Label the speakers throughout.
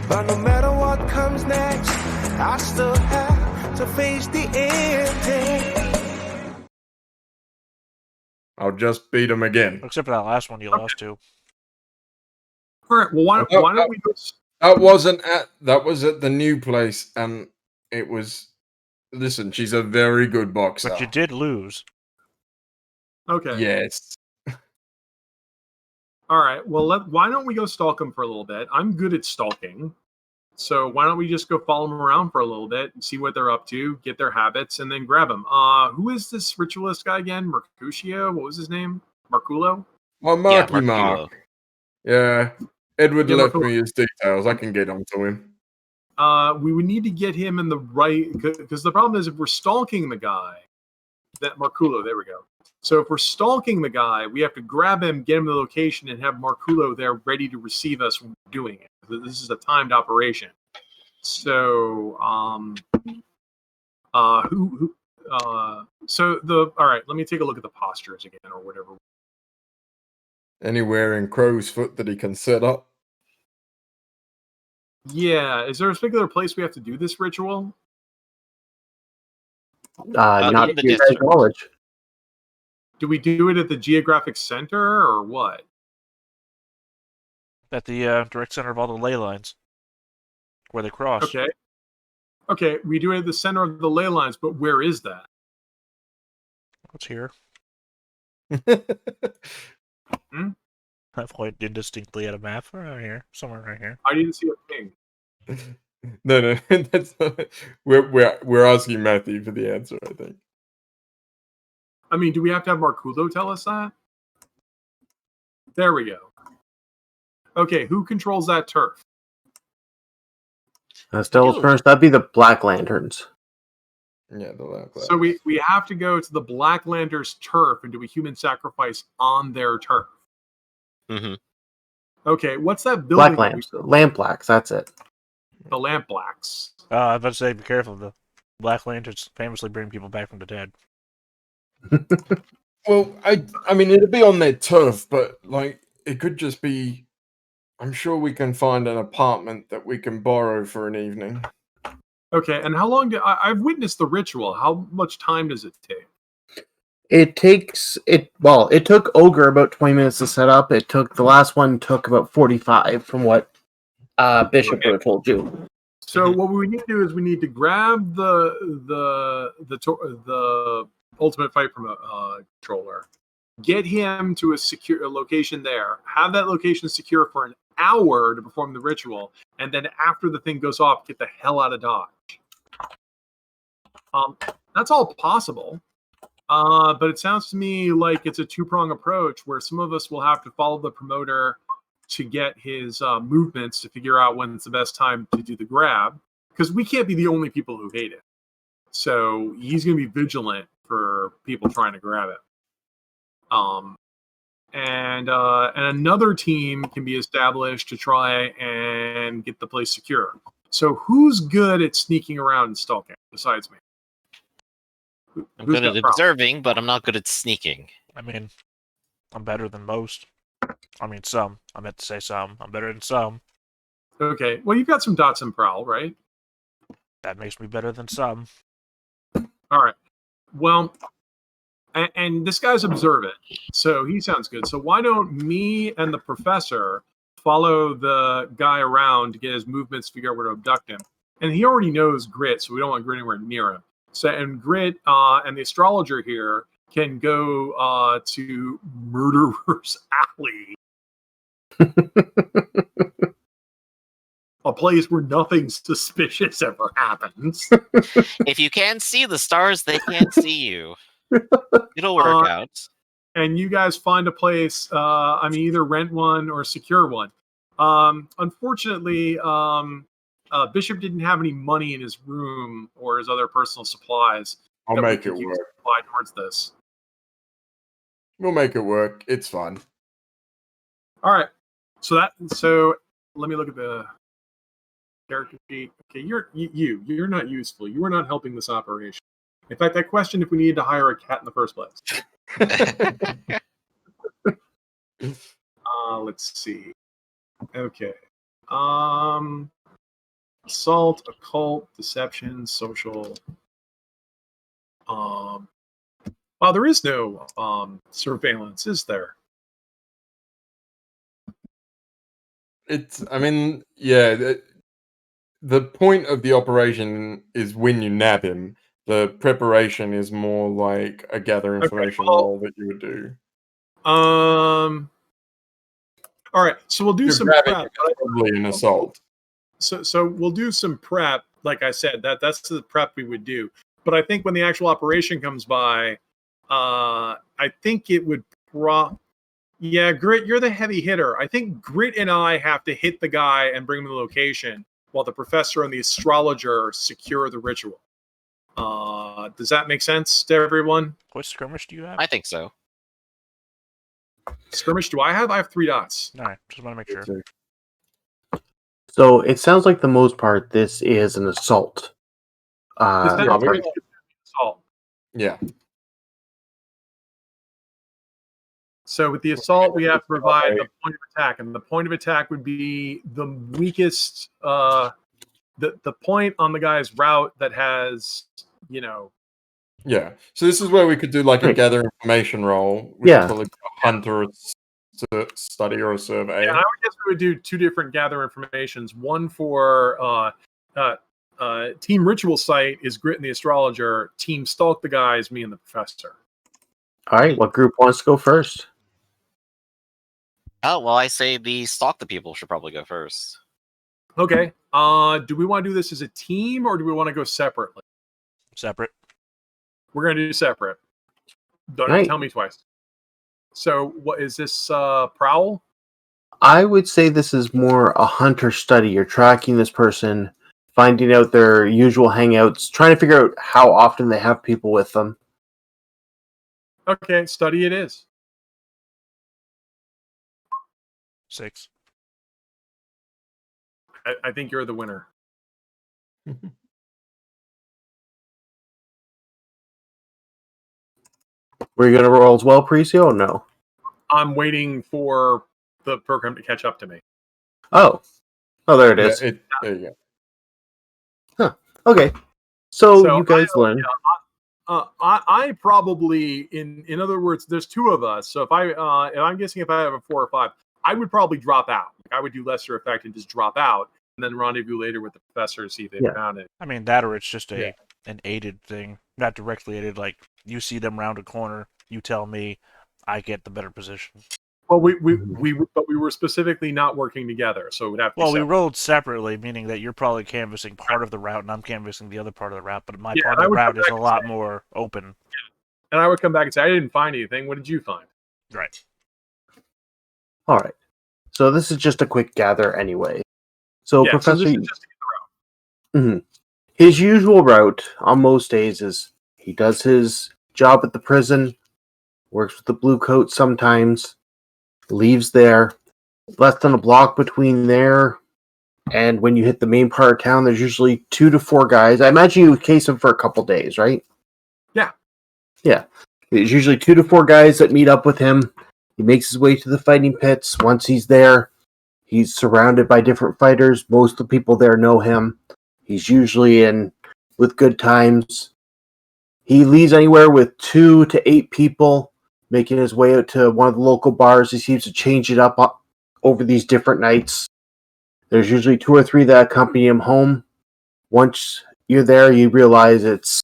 Speaker 1: But no matter what comes next, I still have to face the ending.
Speaker 2: I'll just beat him again.
Speaker 3: Except for that last one you lost to.
Speaker 4: All right. Well, why don't we go?
Speaker 2: That was at the new place, and it was. Listen, she's a very good boxer.
Speaker 3: But you did lose.
Speaker 4: Okay.
Speaker 2: Yes.
Speaker 4: All right. Well, why don't we go stalk him for a little bit? I'm good at stalking. So why don't we just go follow them around for a little bit and see what they're up to, get their habits, and then grab them. Who is this ritualist guy again? Mercutio? What was his name? Marculo?
Speaker 2: Oh, Marky Mark. Yeah. Edward left me his details. I can get onto him.
Speaker 4: We would need to get him in the right... Because the problem is if we're stalking the guy... That Marculo, there we go. So if we're stalking the guy, we have to grab him, get him the location, and have Marculo there ready to receive us when we're doing it. This is a timed operation. So, all right, let me take a look at the postures again, or whatever.
Speaker 2: Anywhere in Crow's Foot that he can set up?
Speaker 4: Yeah, is there a particular place we have to do this ritual?
Speaker 5: Not to your guys' knowledge.
Speaker 4: Do we do it at the geographic center, or what?
Speaker 3: At the direct center of all the ley lines. Where they cross.
Speaker 4: Okay. Okay, we do it at the center of the ley lines, but where is that?
Speaker 3: It's here.
Speaker 4: Hmm?
Speaker 3: I point indistinctly at a map right here. Somewhere right here.
Speaker 4: I didn't see a ping.
Speaker 2: No, that's not. We're asking Matthew for the answer, I think.
Speaker 4: I mean, do we have to have Marculo tell us that? There we go. Okay, who controls that turf?
Speaker 5: Still first, that'd be the Black Lanterns.
Speaker 2: Yeah, the Black Lanterns.
Speaker 4: So we have to go to the Black Lanterns' turf and do a human sacrifice on their turf.
Speaker 5: Mm-hmm.
Speaker 4: Okay, what's that building?
Speaker 5: Black lamps, lamp blacks. That's it.
Speaker 4: The lamp blacks.
Speaker 3: I was about to say, be careful. The Black Lanterns famously bring people back from the dead.
Speaker 2: Well, I mean, it'd be on their turf, but like it could just be. I'm sure we can find an apartment that we can borrow for an evening.
Speaker 4: Okay, and how long I've witnessed the ritual. How much time does it take?
Speaker 5: It took Ogre about 20 minutes to set up. The last one took about 45 from what Bishop would have told you.
Speaker 4: So what we need to do is we need to grab the ultimate fight controller, get him to a secure location there, have that location secure for an hour to perform the ritual, and then after the thing goes off, get the hell out of Dodge. That's all possible. But it sounds to me like it's a two-prong approach where some of us will have to follow the promoter to get his movements to figure out when it's the best time to do the grab, because we can't be the only people who hate it. So he's going to be vigilant for people trying to grab it. And another team can be established to try and get the place secure. So who's good at sneaking around and stalking besides me?
Speaker 6: I'm good at observing, but I'm not good at sneaking.
Speaker 3: I mean, I'm better than most. I mean, some. I meant to say some. I'm better than some.
Speaker 4: Okay. Well, you've got some dots and prowl, right?
Speaker 3: That makes me better than some.
Speaker 4: All right. Well, and this guy's observant, so he sounds good. So why don't me and the professor follow the guy around to get his movements, figure out where to abduct him? And he already knows Grit, so we don't want Grit anywhere near him. So, and Grit and the astrologer here can go to Murderer's Alley. A place where nothing suspicious ever happens.
Speaker 6: If you can't see the stars, they can't see you. It'll work out.
Speaker 4: And you guys find a place, either rent one or secure one. Unfortunately, Bishop didn't have any money in his room or his other personal supplies.
Speaker 2: I'll make it work.
Speaker 4: Apply towards this.
Speaker 2: We'll make it work. It's fun.
Speaker 4: All right. So let me look at the character sheet. Okay, you're not useful. You are not helping this operation. In fact, I questioned if we needed to hire a cat in the first place. Let's see. Okay. assault, occult, deception, social. Well, there is no surveillance, is there?
Speaker 2: I mean, yeah. The point of the operation is when you nab him. The preparation is more like a gather information
Speaker 4: well-
Speaker 2: role that you would do.
Speaker 4: All right, so we'll do
Speaker 2: You're
Speaker 4: some
Speaker 2: grabbing
Speaker 4: prep.
Speaker 2: him, it's probably an assault.
Speaker 4: So we'll do some prep. Like I said, that's the prep we would do. But I think when the actual operation comes by, I think it would yeah, Grit, you're the heavy hitter. I think Grit and I have to hit the guy and bring him to the location while the professor and the astrologer secure the ritual. Does that make sense to everyone?
Speaker 3: What skirmish do you have?
Speaker 6: I think so.
Speaker 4: Skirmish, do I have? I have 3 dots.
Speaker 3: All right, just want to make sure.
Speaker 5: So it sounds like the most part, this is an assault.
Speaker 4: This sounds
Speaker 5: operation.
Speaker 4: like assault.
Speaker 2: Yeah.
Speaker 4: So with the assault, we have to provide the point of attack, and the point of attack would be the weakest, the point on the guy's route that has,
Speaker 2: Yeah. So this is where we could do like a
Speaker 5: Right.
Speaker 2: gather information role. We
Speaker 5: Yeah.
Speaker 2: could call it a hunter, study, or a survey.
Speaker 4: And I would guess we would do 2 different gather informations. One for Team Ritual Site is Grit and the Astrologer. Team Stalk the Guy is me and the Professor.
Speaker 5: All right, what group wants to go first?
Speaker 6: Oh, well, I say the stalk the people should probably go first.
Speaker 4: Okay. Do we want to do this as a team or do we want to go separately?
Speaker 3: Separate.
Speaker 4: We're going to do separate. Don't
Speaker 5: Right.
Speaker 4: tell me twice. So what is this, Prowl?
Speaker 5: I would say this is more a hunter study. You're tracking this person, finding out their usual hangouts, trying to figure out how often they have people with them.
Speaker 4: Okay, study it is.
Speaker 3: 6.
Speaker 4: I think you're the winner.
Speaker 5: Were you going to roll as well, Precio, or no?
Speaker 4: I'm waiting for the program to catch up to me.
Speaker 5: Oh, there it
Speaker 2: Yeah,
Speaker 5: is.
Speaker 2: there you go.
Speaker 5: Okay, so
Speaker 4: So
Speaker 5: you guys learn.
Speaker 4: I probably, in other words, there's 2 of us. So if I'm guessing if I have a 4 or 5, I would probably drop out. I would do lesser effect and just drop out, and then rendezvous later with the professor to see if they found it.
Speaker 3: I mean, that or it's just
Speaker 2: Yeah.
Speaker 3: an aided thing, not directly aided. Like you see them round a corner, you tell me, I get the better position.
Speaker 4: Well, we were specifically not working together, so it would have to.
Speaker 3: Well,
Speaker 4: be
Speaker 3: we
Speaker 4: separate.
Speaker 3: rolled separately, meaning that you're probably canvassing part of the route and I'm canvassing the other part of the route, but my
Speaker 4: Yeah,
Speaker 3: part
Speaker 4: I
Speaker 3: of the
Speaker 4: would
Speaker 3: route
Speaker 4: come
Speaker 3: is
Speaker 4: back
Speaker 3: a
Speaker 4: and
Speaker 3: lot
Speaker 4: say-
Speaker 3: more open.
Speaker 4: And I would come back and say, I didn't find anything. What did you find?
Speaker 3: Right.
Speaker 5: All right, so this is just a quick gather anyway. So,
Speaker 4: Yeah, so
Speaker 5: Professor,
Speaker 4: this is just to get the route.
Speaker 5: his usual route on most days is he does his job at the prison, works with the blue coat sometimes, leaves there, less than a block between there and when you hit the main part of town, there's usually 2 to 4 guys. I imagine you case him for a couple days, right?
Speaker 4: Yeah.
Speaker 5: Yeah. There's usually 2 to 4 guys that meet up with him. He makes his way to the fighting pits. Once he's there, he's surrounded by different fighters. Most of the people there know him. He's usually in with good times. He leaves anywhere with 2 to 8 people, making his way out to one of the local bars. He seems to change it up over these different nights. There's usually 2 or 3 that accompany him home. Once you're there, you realize it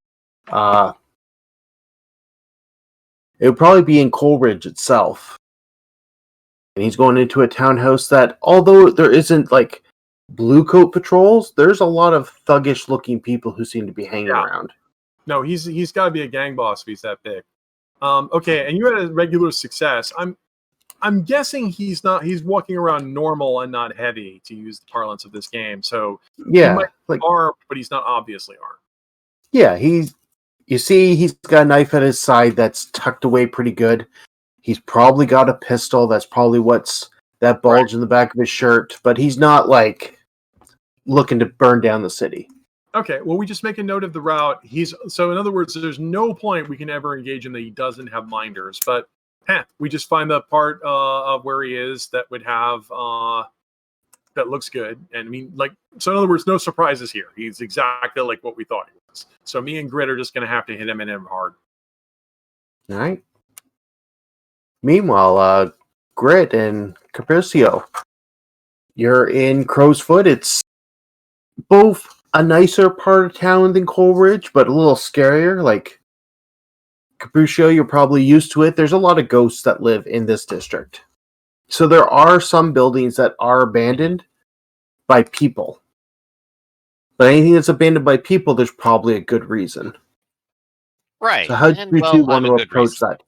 Speaker 5: would probably be in Coleridge itself. And he's going into a townhouse that, although there isn't like blue coat patrols, there's a lot of thuggish looking people who seem to be hanging around.
Speaker 4: No, he's got to be a gang boss if he's that big. Okay, and you had a regular success. I'm guessing he's walking around normal and not heavy, to use the parlance of this game. So
Speaker 5: Yeah,
Speaker 4: he might
Speaker 5: like
Speaker 4: be armed, but he's not obviously armed.
Speaker 5: yeah, you see he's got a knife at his side that's tucked away pretty good. He's probably got a pistol. That's probably what's that bulge in the back of his shirt, but he's not like looking to burn down the city.
Speaker 4: Okay, well, we just make a note of the route. So in other words, there's no point we can ever engage in that he doesn't have minders, but we just find the part of where he is that would have that looks good. And I mean, like, so in other words, no surprises here. He's exactly like what we thought he was. So me and Grit are just going to have to hit him and him hard.
Speaker 5: All right. Meanwhile, Grit and Capriccio, you're in Crow's Foot. It's both a nicer part of town than Coleridge, but a little scarier. Like Capriccio, you're probably used to it. There's a lot of ghosts that live in this district. So there are some buildings that are abandoned by people. But anything that's abandoned by people, there's probably a good reason.
Speaker 6: Right.
Speaker 5: So how do
Speaker 6: and,
Speaker 5: you
Speaker 6: well,
Speaker 5: want
Speaker 6: have
Speaker 5: to
Speaker 6: a good
Speaker 5: approach
Speaker 6: reason.
Speaker 5: that?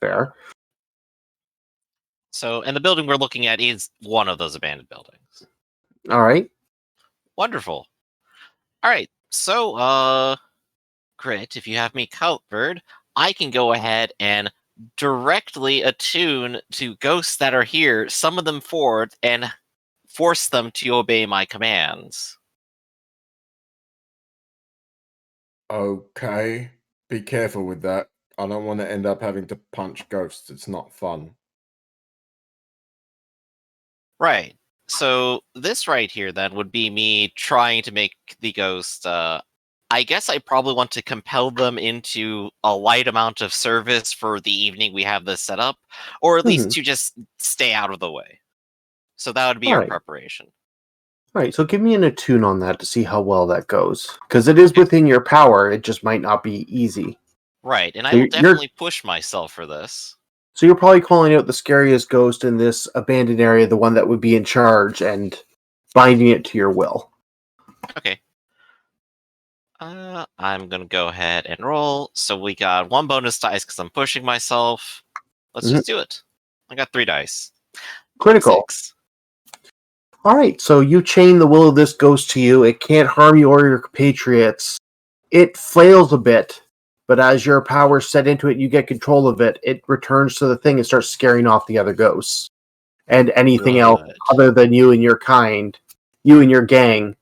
Speaker 5: Fair.
Speaker 6: So, and the building we're looking at is one of those abandoned buildings.
Speaker 5: All right.
Speaker 6: Wonderful. All right. So, Grit, if you have me covered, I can go ahead and directly attune to ghosts that are here, summon them forward, and force them to obey my commands.
Speaker 2: Okay. Be careful with that. I don't want to end up having to punch ghosts. It's not fun.
Speaker 6: Right. So this right here then would be me trying to make the ghost. I guess I probably want to compel them into a light amount of service for the evening we have this set up, or at least to just stay out of the way. So that would be our
Speaker 5: Alright.
Speaker 6: preparation.
Speaker 5: All right. So give me an attune on that to see how well that goes. Because it is within your power. It just might not be easy.
Speaker 6: Right, and I
Speaker 5: So
Speaker 6: will
Speaker 5: you're-
Speaker 6: definitely push myself for this.
Speaker 5: So you're probably calling out the scariest ghost in this abandoned area, the one that would be in charge, and binding it to your will.
Speaker 6: Okay. I'm gonna go ahead and roll. So we got one bonus dice because I'm pushing myself. Let's just do it. I got 3 dice.
Speaker 5: Critical.
Speaker 6: 6.
Speaker 5: All right. So you chain the will of this ghost to you. It can't harm you or your compatriots. It flails a bit, but as your power set into it, you get control of it. It returns to the thing and starts scaring off the other ghosts and anything else
Speaker 6: Good.
Speaker 5: other than you and your kind, you and your gang.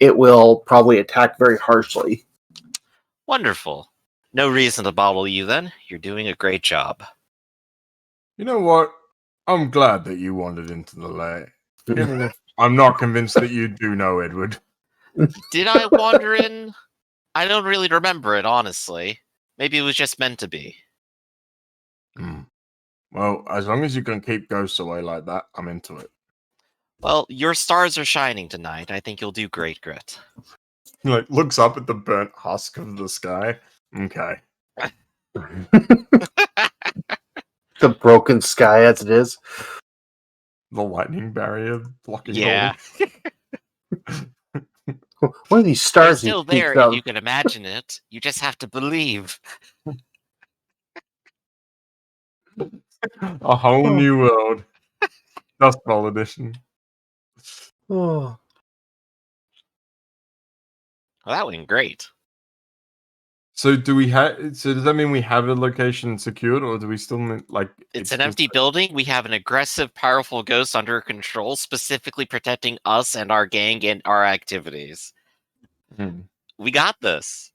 Speaker 5: It will probably attack very harshly.
Speaker 6: Wonderful. No reason to bottle you then. You're doing a great job.
Speaker 2: You know what? I'm glad that you wandered into the lair. Even if I'm not convinced that you do know Edward.
Speaker 6: Did I wander in? I don't really remember it, honestly. Maybe it was just meant to be.
Speaker 2: Well, as long as you can keep ghosts away like that, I'm into it.
Speaker 6: Well, your stars are shining tonight. I think you'll do great, Grit.
Speaker 2: He like looks up at the burnt husk of the sky. Okay.
Speaker 5: The broken sky as it is.
Speaker 2: The lightning barrier blocking
Speaker 6: Yeah.
Speaker 5: What are these
Speaker 6: It's
Speaker 5: stars? he
Speaker 6: still
Speaker 5: speaks
Speaker 6: there
Speaker 5: of?
Speaker 6: if you can imagine it. You just have to believe.
Speaker 2: A whole new world. Dust Bowl edition.
Speaker 5: Oh.
Speaker 6: Well, that went great.
Speaker 2: So do we have? So does that mean we have a location secured, or do we still like?
Speaker 6: It's an empty building. We have an aggressive, powerful ghost under control, specifically protecting us and our gang and our activities. We got this.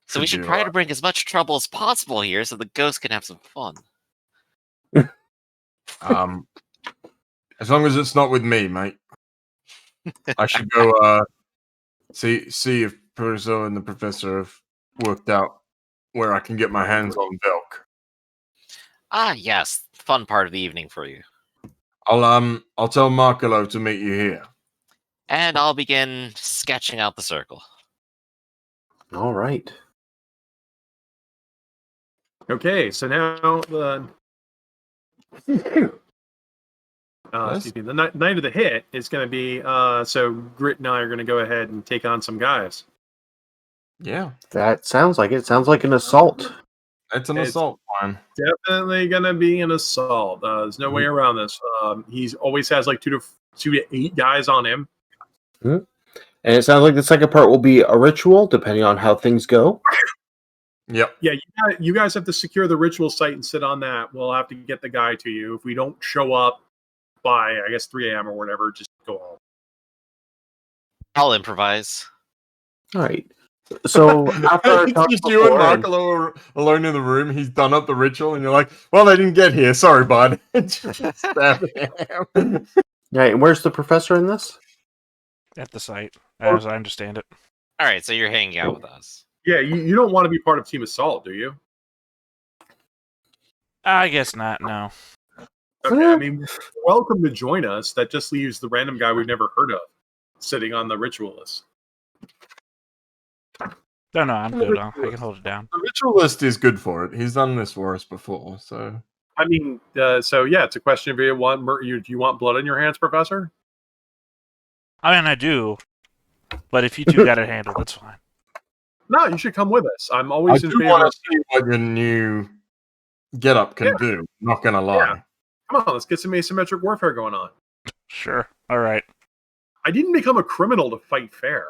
Speaker 6: So we
Speaker 2: Should
Speaker 6: should
Speaker 2: be
Speaker 6: try to bring as much trouble as possible here so the ghost can have some fun.
Speaker 2: As long as it's not with me, mate. I should go see if Perzo and the professor have worked out where I can get my hands on Velk.
Speaker 6: Ah, yes. Fun part of the evening for you.
Speaker 2: I'll tell Markelo to meet you here.
Speaker 6: And I'll begin sketching out the circle.
Speaker 5: All right.
Speaker 4: Okay, so now the excuse me, the night of the hit is going to be so Grit and I are going to go ahead and take on some guys.
Speaker 2: Yeah,
Speaker 5: That sounds like it. Sounds like an assault.
Speaker 2: it's an assault plan.
Speaker 4: Definitely going to be an assault. There's no way around this. He's always has like 2 to 8 guys on him.
Speaker 5: And it sounds like the second part will be a ritual, depending on how things go.
Speaker 2: Yep.
Speaker 4: Yeah, you guys have to secure the ritual site and sit on that. We'll have to get the guy to you. If we don't show up by, I guess, 3 a.m. or whatever, just go home.
Speaker 6: I'll improvise.
Speaker 5: All right. So after our
Speaker 2: It's
Speaker 5: talk
Speaker 2: just you and
Speaker 5: before,
Speaker 2: Markelo are alone in the room. He's done up the ritual, and you're like, "Well, they didn't get here. Sorry, bud." Just stab him.
Speaker 5: Right, and where's the professor in this?
Speaker 3: At the site, as I understand it.
Speaker 6: All right, so you're hanging out with us.
Speaker 4: Yeah, you don't want to be part of Team Assault, do you?
Speaker 3: I guess not. No.
Speaker 4: Okay, I mean, you're welcome to join us. That just leaves the random guy we've never heard of sitting on the ritualist.
Speaker 3: No, I'm good. I can hold it down.
Speaker 2: The ritualist is good for it. He's done this for us before, so.
Speaker 4: I mean, so yeah, it's a question of do you want blood on your hands, Professor?
Speaker 3: I mean, I do. But if you two got it handled, that's fine.
Speaker 4: No, you should come with us. I'm
Speaker 2: I
Speaker 4: always in
Speaker 2: do
Speaker 4: favor.
Speaker 2: want to see what your new getup can do. Not gonna lie.
Speaker 4: Yeah. Come on, let's get some asymmetric warfare going on.
Speaker 3: Sure. All right.
Speaker 4: I didn't become a criminal to fight fair.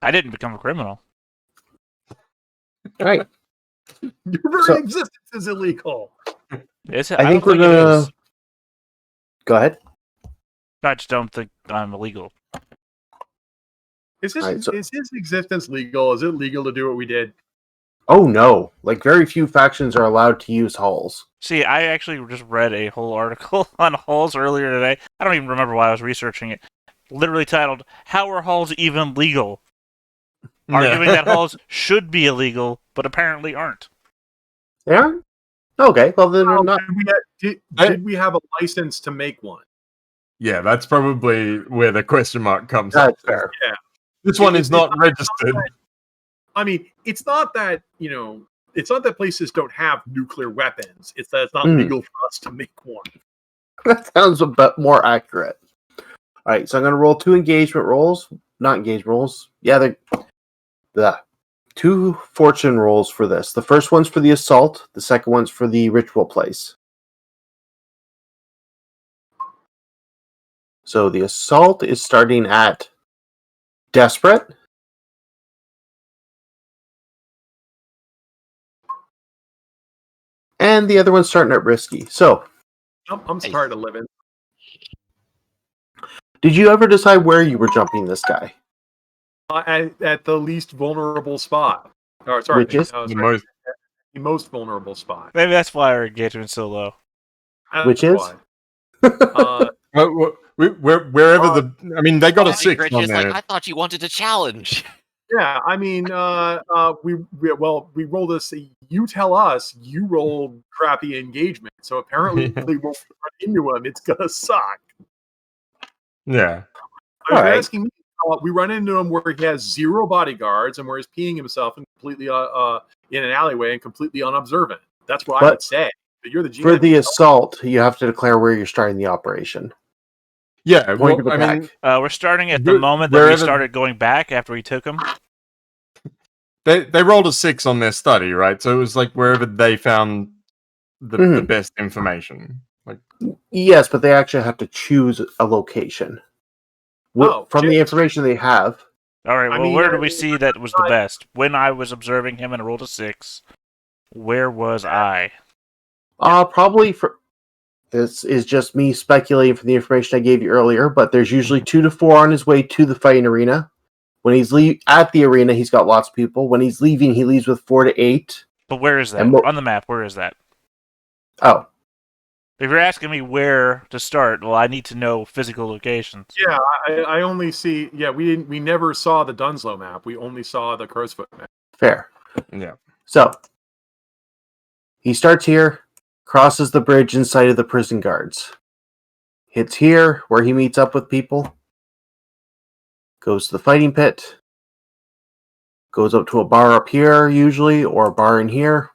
Speaker 3: I didn't become a criminal.
Speaker 5: Right.
Speaker 4: Your very
Speaker 5: So-
Speaker 4: existence is illegal.
Speaker 3: Is it?
Speaker 5: I think
Speaker 3: don't
Speaker 5: we're
Speaker 3: it
Speaker 5: gonna
Speaker 3: is.
Speaker 5: go ahead.
Speaker 3: I just don't think I'm illegal.
Speaker 4: Is his,
Speaker 5: Alright, so-
Speaker 4: is his existence legal? Is it legal to do what we did?
Speaker 5: Oh no! Like very few factions are allowed to use hulls.
Speaker 3: See, I actually just read a whole article on hulls earlier today. I don't even remember why I was researching it. Literally titled, "How are hulls even legal?" Arguing that hulls should be illegal, but apparently aren't.
Speaker 5: They aren't? Okay, well then they're not.
Speaker 4: Did we have a license to make one?
Speaker 2: Yeah, that's probably where the question mark comes up.
Speaker 5: That's fair.
Speaker 2: This one is
Speaker 4: It's
Speaker 2: not
Speaker 4: not-
Speaker 2: registered.
Speaker 4: I mean, it's not that, it's not that places don't have nuclear weapons. It's that it's not
Speaker 5: Hmm.
Speaker 4: legal for us to make one.
Speaker 5: That sounds a bit more accurate. All right, so I'm going to roll 2 engagement rolls. Not engagement rolls. Yeah, the 2 fortune rolls for this. The first one's for the assault. The second one's for the ritual place. So the assault is starting at desperate. And the other one's starting at risky. So,
Speaker 4: I'm tired of living.
Speaker 5: did you ever decide where you were jumping this guy?
Speaker 4: At the least vulnerable spot. Or, sorry,
Speaker 5: Which is?
Speaker 4: the most vulnerable spot.
Speaker 3: Maybe that's why our engagement's so low.
Speaker 4: That's
Speaker 5: Which is?
Speaker 4: why. Uh,
Speaker 2: Wherever I mean, they got a
Speaker 6: Bobby
Speaker 2: 6
Speaker 6: Gritch
Speaker 2: on
Speaker 6: is
Speaker 2: there.
Speaker 6: like, I thought you wanted a challenge.
Speaker 4: yeah, I mean, we rolled this. You tell us you rolled crappy engagement, so apparently when we run into him, it's gonna suck.
Speaker 2: Yeah.
Speaker 4: If you're
Speaker 5: Alright.
Speaker 4: asking me, we run into him where he has 0 bodyguards and where he's peeing himself and completely in an alleyway and completely unobservant. That's what I
Speaker 5: But
Speaker 4: would say. But you're the GM.
Speaker 5: For the assault, you have to declare where you're starting the operation.
Speaker 2: Yeah,
Speaker 5: Point to
Speaker 2: well,
Speaker 5: the
Speaker 2: I mean,
Speaker 5: back.
Speaker 3: We're starting at the moment that we
Speaker 2: wherever-
Speaker 3: started going back after we took him.
Speaker 2: they rolled a 6 on their study, right? So it was like wherever they found the
Speaker 5: Mhm.
Speaker 2: best information. Like,
Speaker 5: Yes, but they actually have to choose a location.
Speaker 4: Oh,
Speaker 5: From the
Speaker 4: shit.
Speaker 5: information they have,
Speaker 3: All right.
Speaker 4: I
Speaker 3: Well,
Speaker 4: mean,
Speaker 3: where
Speaker 4: I-
Speaker 3: did we see that was the best? When I was observing him and I rolled a 6, where was I?
Speaker 5: probably for this is just me speculating from the information I gave you earlier, but there's usually 2 to 4 on his way to the fighting arena. When he's at the arena, he's got lots of people. When he's leaving, he leaves with 4 to 8.
Speaker 3: But where is that?
Speaker 5: And
Speaker 3: On the map, where is that?
Speaker 5: Oh,
Speaker 3: If you're asking me where to start, well, I need to know physical locations.
Speaker 4: Yeah, I only see. Yeah, we never saw the Dunslow map. We only saw the Crowsfoot map.
Speaker 5: fair.
Speaker 2: yeah.
Speaker 5: So he starts here, crosses the bridge in sight of the prison guards, hits here where he meets up with people, goes to the fighting pit, goes up to a bar up here usually, or a bar in here,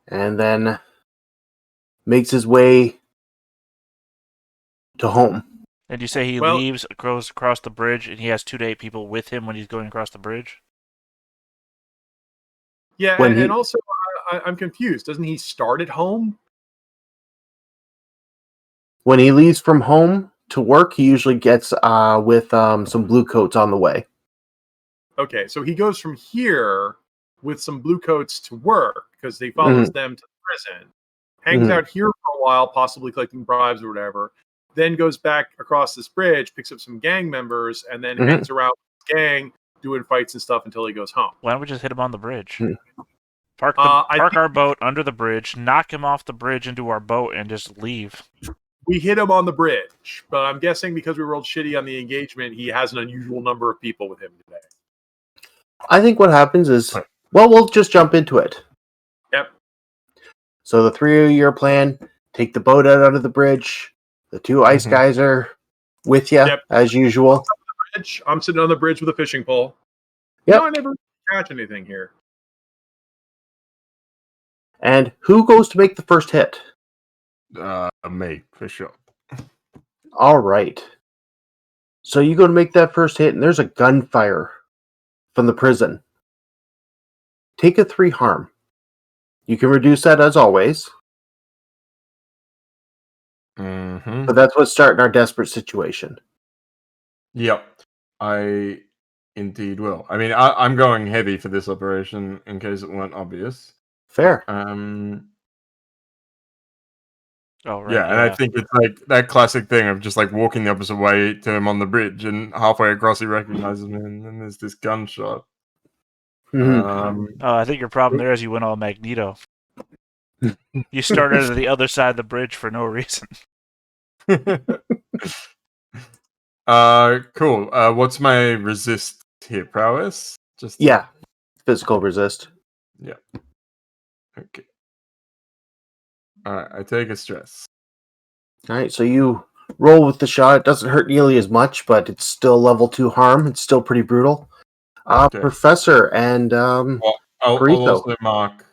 Speaker 5: and then makes his way to home.
Speaker 3: And you say he
Speaker 4: Well-
Speaker 3: leaves, goes across the bridge, and he has 2 to 8 people with him when he's going across the bridge?
Speaker 4: Yeah,
Speaker 5: When
Speaker 4: and,
Speaker 5: he-
Speaker 4: and also I'm confused. Doesn't he start at home?
Speaker 5: When he leaves from home to work, he usually gets with some blue coats on the way.
Speaker 4: Okay, so he goes from here with some blue coats to work because he follows them to the prison, hangs
Speaker 5: Mhm.
Speaker 4: out here for a while, possibly collecting bribes or whatever, then goes back across this bridge, picks up some gang members, and then
Speaker 5: Mhm.
Speaker 4: hangs around with his gang, doing fights and stuff until he goes home.
Speaker 3: Why don't we just hit him on the bridge?
Speaker 5: Hmm.
Speaker 3: Park
Speaker 4: I
Speaker 3: park
Speaker 4: think-
Speaker 3: our boat under the bridge, knock him off the bridge into our boat, and just leave.
Speaker 4: We hit him on the bridge, but I'm guessing because we rolled shitty on the engagement, he has an unusual number of people with him today.
Speaker 5: I think what happens is, well, we'll just jump into it.
Speaker 4: Yep.
Speaker 5: So the 3-year plan, take the boat out of the bridge. The 2 ice guys are with you, as usual.
Speaker 4: I'm sitting on the bridge with a fishing pole.
Speaker 5: Yep.
Speaker 4: I never catch anything here.
Speaker 5: And who goes to make the first hit?
Speaker 2: Me, for sure.
Speaker 5: All right. So you go to make that first hit, and there's a gunfire from the prison. Take a 3 harm. You can reduce that as always. But that's what's starting our desperate situation.
Speaker 2: Yep. I indeed will. I mean, I'm going heavy for this operation in case it weren't obvious.
Speaker 5: Fair.
Speaker 3: Oh, right,
Speaker 2: yeah, and I think it's like that classic thing of just like walking the opposite way to him on the bridge, and halfway across he recognizes me, and then there's this gunshot.
Speaker 3: I think your problem there is you went all Magneto. You started at the other side of the bridge for no reason.
Speaker 2: Cool. What's my resist here? Prowess? Just
Speaker 5: physical resist.
Speaker 2: Yeah. Okay. Alright, I take a stress.
Speaker 5: Alright, so you roll with the shot. It doesn't hurt nearly as much, but it's still level 2 harm. It's still pretty brutal.
Speaker 2: Okay.
Speaker 5: Professor and
Speaker 2: I'll also mark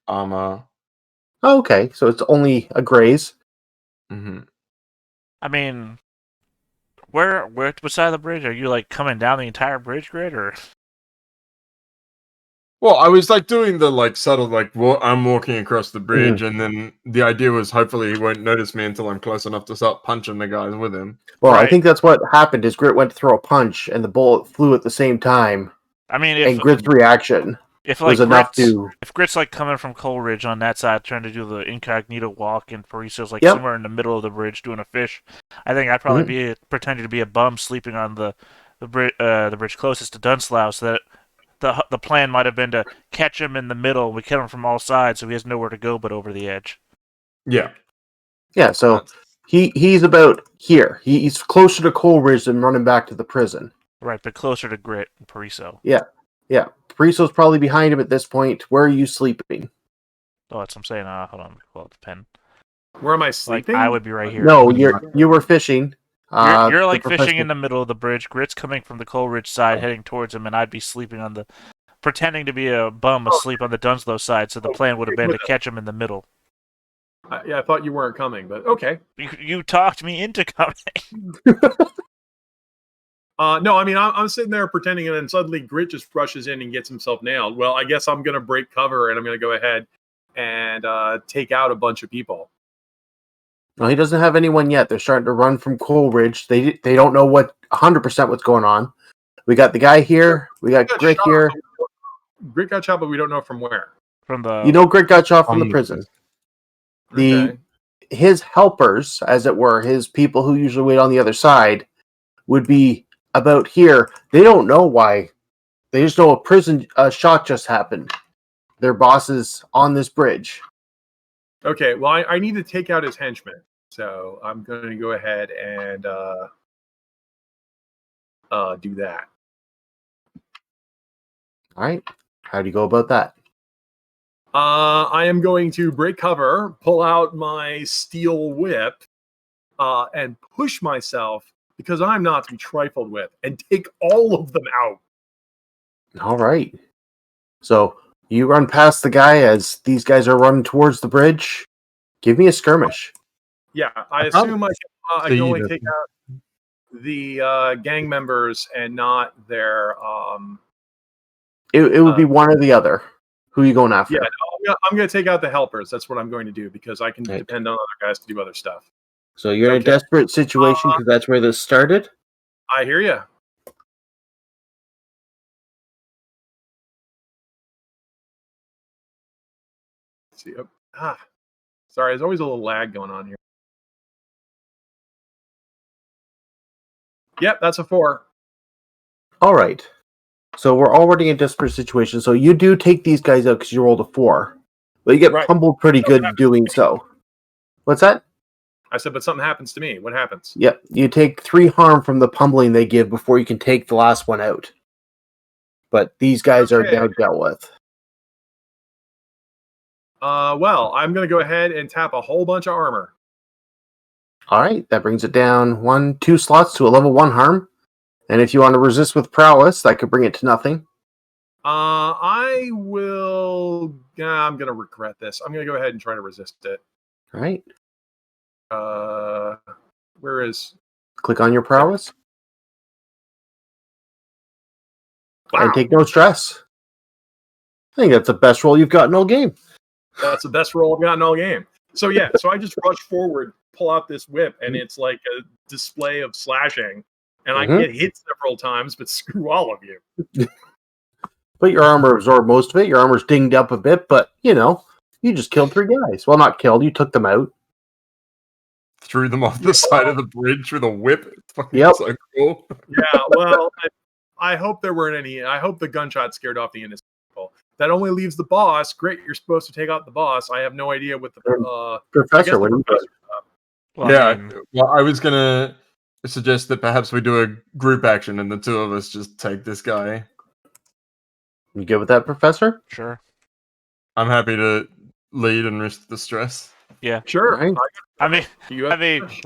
Speaker 2: armor.
Speaker 5: Oh, okay, so it's only a graze.
Speaker 3: I mean, where what side of the bridge? Are you like coming down the entire bridge grid, or?
Speaker 2: Well, I was like doing the like subtle like I'm walking across the bridge, and then the idea was hopefully he won't notice me until I'm close enough to start punching the guys with him.
Speaker 5: Well, I think that's what happened. Is Grit went to throw a punch, and the bullet flew at the same time.
Speaker 3: I mean,
Speaker 5: and Grit's reaction was enough to.
Speaker 3: If Grit's like coming from Coleridge on that side, trying to do the incognito walk, and Pariso's like somewhere in the middle of the bridge doing a fish, I think I'd probably be pretending to be a bum sleeping on the bridge closest to Dunslow, so that. The plan might have been to catch him in the middle. We kill him from all sides, so he has nowhere to go but over the edge.
Speaker 2: Yeah.
Speaker 5: Yeah, so he's about here. He's closer to Coleridge than running back to the prison.
Speaker 3: Right, but closer to Grit and Pariso.
Speaker 5: Yeah. Pariso's probably behind him at this point. Where are you sleeping?
Speaker 3: Oh, that's what I'm saying. Hold on. Pull out the pen.
Speaker 4: Where am I sleeping?
Speaker 3: Like, I would be right here.
Speaker 5: No, you were fishing.
Speaker 3: You're like fishing in the middle of the bridge. Grit's coming from the Coleridge side, heading towards him, and I'd be sleeping on pretending to be a bum asleep on the Dunslow side. So the plan would have been to catch him in the middle.
Speaker 4: I thought you weren't coming, but okay.
Speaker 3: You talked me into coming.
Speaker 4: No, I mean I'm sitting there pretending, and then suddenly Grit just rushes in and gets himself nailed. Well, I guess I'm gonna break cover, and I'm gonna go ahead and take out a bunch of people.
Speaker 5: No, he doesn't have anyone yet. They're starting to run from Coleridge. They don't know 100% what's going on. We got the guy here. We got Grit here.
Speaker 4: Grit got shot, but we don't know from where.
Speaker 3: From the
Speaker 5: Grit got shot from the prison. His helpers, as it were, his people who usually wait on the other side, would be about here. They don't know why. They just know a shot just happened. Their boss is on this bridge.
Speaker 4: Okay, well, I need to take out his henchmen, so I'm going to go ahead and do that.
Speaker 5: All right. How do you go about that?
Speaker 4: I am going to break cover, pull out my steel whip, and push myself, because I'm not to be trifled with, and take all of them out.
Speaker 5: All right. So you run past the guy as these guys are running towards the bridge. Give me a skirmish.
Speaker 4: Yeah, I assume I can only take out the gang members and not their...
Speaker 5: It would be one or the other. Who are you going after?
Speaker 4: Yeah, I'm going to take out the helpers. That's what I'm going to do, because I can depend on other guys to do other stuff.
Speaker 5: So you're in a desperate situation because that's where this started?
Speaker 4: I hear you. See, sorry, there's always a little lag going on here. Yep, that's a 4.
Speaker 5: All right. So we're already in a desperate situation. So you do take these guys out because you rolled a 4. But you get pummeled pretty good doing so. What's that?
Speaker 4: I said, but something happens to me. What happens?
Speaker 5: Yep. You take 3 harm from the pummeling they give before you can take the last one out. But these guys are now dealt with.
Speaker 4: Well, I'm going to go ahead and tap a whole bunch of armor.
Speaker 5: All right, that brings it down 2 slots to a level 1 harm. And if you want to resist with prowess, that could bring it to nothing.
Speaker 4: I will. I'm going to regret this. I'm going to go ahead and try to resist it.
Speaker 5: All right.
Speaker 4: Where is?
Speaker 5: Click on your prowess.
Speaker 4: Wow.
Speaker 5: And take no stress. I think that's the best roll you've gotten all game.
Speaker 4: That's the best roll I've gotten all game. So yeah, so I just rush forward, pull out this whip, and it's like a display of slashing. And I get hit several times, but screw all of you.
Speaker 5: But your armor absorbed most of it. Your armor's dinged up a bit, but, you just killed 3 guys. Well, not killed, you took them out.
Speaker 2: Threw them off the side of the bridge with a whip. It's fucking so cool.
Speaker 4: Yeah, well, I hope there weren't any. I hope the gunshot scared off the innocent people. That only leaves the boss. Great, you're supposed to take out the boss. I have no idea what the
Speaker 5: Professor. What do you think?
Speaker 2: Well, I was gonna suggest that perhaps we do a group action and the 2 of us just take this guy.
Speaker 5: You good with that, Professor?
Speaker 3: Sure.
Speaker 2: I'm happy to lead and risk the stress.
Speaker 3: Yeah.
Speaker 4: Sure.
Speaker 5: Right.
Speaker 3: I mean,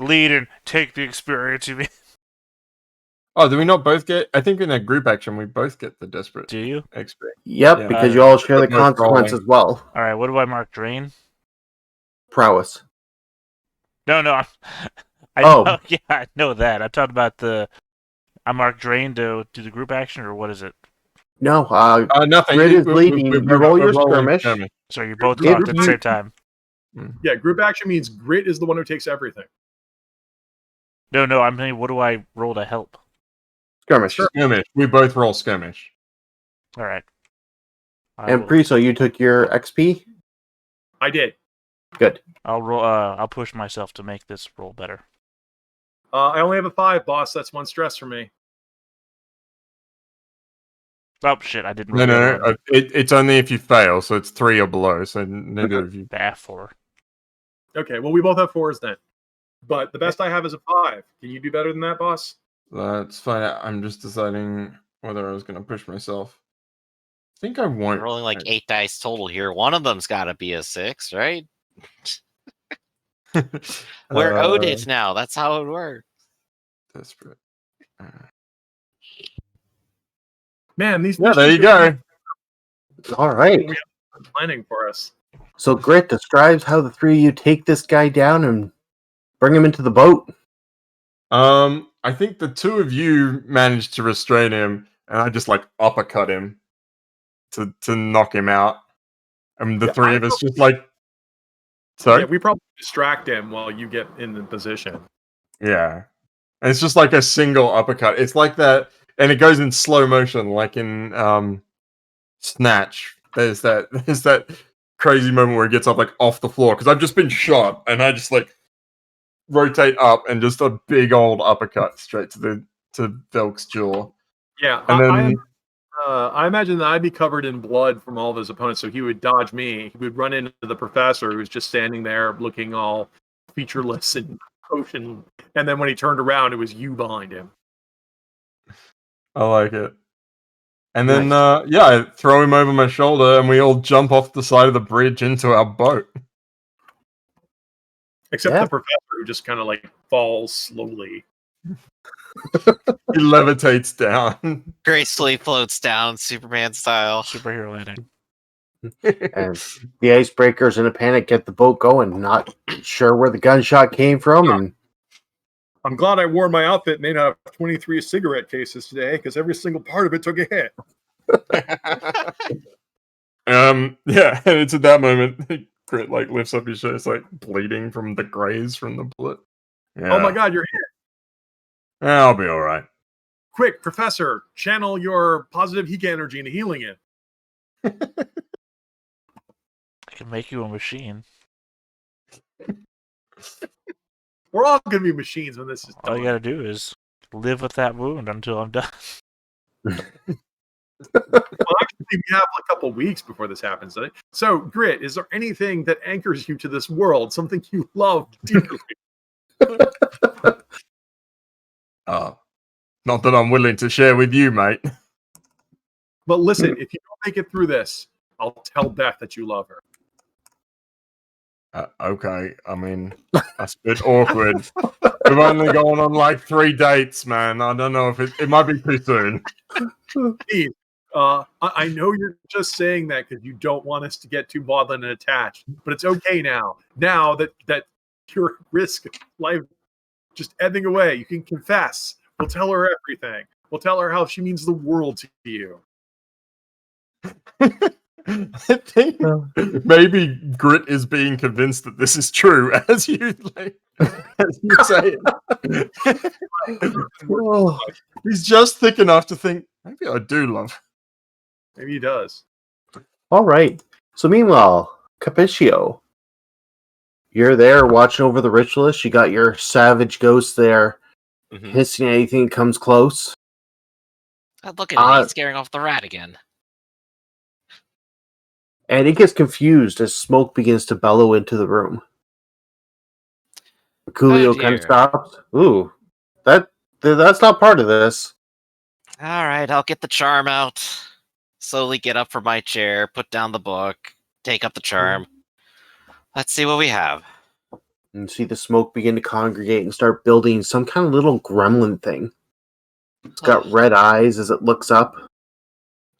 Speaker 3: lead and take the experience. You mean?
Speaker 2: Oh, do we not both get? I think in a group action we both get the desperate.
Speaker 3: Do you?
Speaker 2: XP.
Speaker 5: Yep,
Speaker 2: Yeah.
Speaker 5: because you all share the
Speaker 2: Both
Speaker 5: consequence
Speaker 2: rolling.
Speaker 5: as well.
Speaker 3: All right. What do I mark? Drain?
Speaker 5: Prowess.
Speaker 3: No.
Speaker 5: Oh.
Speaker 3: Know, yeah, I know that. I'm talking about I mark drain to do the group action, or what is it?
Speaker 5: No,
Speaker 2: Nothing.
Speaker 5: Grid is leading. You roll your skirmish.
Speaker 3: So you both
Speaker 4: Group
Speaker 3: talked at the same time.
Speaker 4: Yeah, group action means Grit is the one who takes everything.
Speaker 3: No. I mean, what do I roll to help?
Speaker 5: Skirmish.
Speaker 2: Skirmish. We both roll skirmish.
Speaker 3: All right.
Speaker 5: And Priso, you took your XP?
Speaker 4: I did.
Speaker 5: Good.
Speaker 3: I'll roll. I'll push myself to make this roll better.
Speaker 4: I only have a 5, boss. That's 1 stress for me.
Speaker 3: Oh shit! I didn't roll.
Speaker 2: No. It's only if you fail, so it's 3 or below. So neither of you.
Speaker 3: 4.
Speaker 4: Okay, well, we both have 4s then. But the best I have is a 5. Can you do better than that, boss?
Speaker 2: That's fine. I'm just deciding whether I was going to push myself. I think I won't.
Speaker 6: I'm rolling like 8 dice total here. One of them's got to be a 6, right? We're owed it now. That's how it works.
Speaker 2: Desperate.
Speaker 4: Man, these.
Speaker 2: Yeah, there you go.
Speaker 5: All right.
Speaker 4: Planning for us.
Speaker 5: So Grit describes how the 3 of you take this guy down and bring him into the boat.
Speaker 2: I think the 2 of you managed to restrain him, and I just like uppercut him to knock him out. And the 3 of us just like. Sorry.
Speaker 4: Yeah, we probably distract him while you get in the position.
Speaker 2: Yeah, and it's just like a single uppercut. It's like that, and it goes in slow motion, like in Snatch. There's that crazy moment where it gets up like off the floor because I've just been shot, and I just like rotate up and just a big old uppercut straight to Velk's jaw.
Speaker 4: Yeah,
Speaker 2: and then
Speaker 4: I imagine that I'd be covered in blood from all of his opponents, so he would dodge me. He would run into the professor, who's just standing there looking all featureless and potion. And then when he turned around, it was you behind him.
Speaker 2: I like it. And then I throw him over my shoulder, and we all jump off the side of the bridge into our boat.
Speaker 4: Except the professor, who just kind of like falls slowly.
Speaker 2: He levitates down.
Speaker 6: Gracefully floats down, Superman style.
Speaker 3: Superhero landing.
Speaker 5: And the icebreakers in a panic get the boat going, not sure where the gunshot came from. And
Speaker 4: I'm glad I wore my outfit made out of 23 cigarette cases today, because every single part of it took a hit.
Speaker 2: And it's at that moment Grit like lifts up his shirt, it's like bleeding from the graze from the bullet. Yeah.
Speaker 4: Oh my god, you're hit.
Speaker 2: I'll be alright.
Speaker 4: Quick, Professor, channel your positive Hika energy into healing it.
Speaker 3: I can make you a machine.
Speaker 4: We're all going to be machines when this is done.
Speaker 3: All you gotta do is live with that wound until I'm done.
Speaker 4: Well, actually, we have a couple weeks before this happens. So, Grit, is there anything that anchors you to this world? Something you love dearly?
Speaker 2: Not that I'm willing to share with you, mate.
Speaker 4: But listen, if you don't make it through this, I'll tell Beth that you love her.
Speaker 2: Okay, I mean, that's a bit awkward. We've only gone on like 3 dates, man. I don't know if it might be too soon.
Speaker 4: Steve, I know you're just saying that because you don't want us to get too maudlin and attached, but it's okay now. Now that your risk of life just ebbing away, you can confess. We'll tell her everything. We'll tell her how she means the world to you.
Speaker 2: I think maybe Grit is being convinced that this is true as you say it.
Speaker 5: Oh,
Speaker 2: He's just thick enough to think, maybe I do love her.
Speaker 4: Maybe he does.
Speaker 5: all right. So meanwhile, Capitio, you're there watching over the ritualist. You got your savage ghost there, hissing at anything that comes close.
Speaker 6: Look at it, he's scaring off the rat again.
Speaker 5: And it gets confused as smoke begins to bellow into the room. Coolio kind of
Speaker 6: dear.
Speaker 5: stops. Ooh, that's not part of this.
Speaker 6: Alright, I'll get the charm out. Slowly get up from my chair, put down the book, take up the charm. Let's see what we have.
Speaker 5: And see the smoke begin to congregate and start building some kind of little gremlin thing. It's got red eyes as it looks up.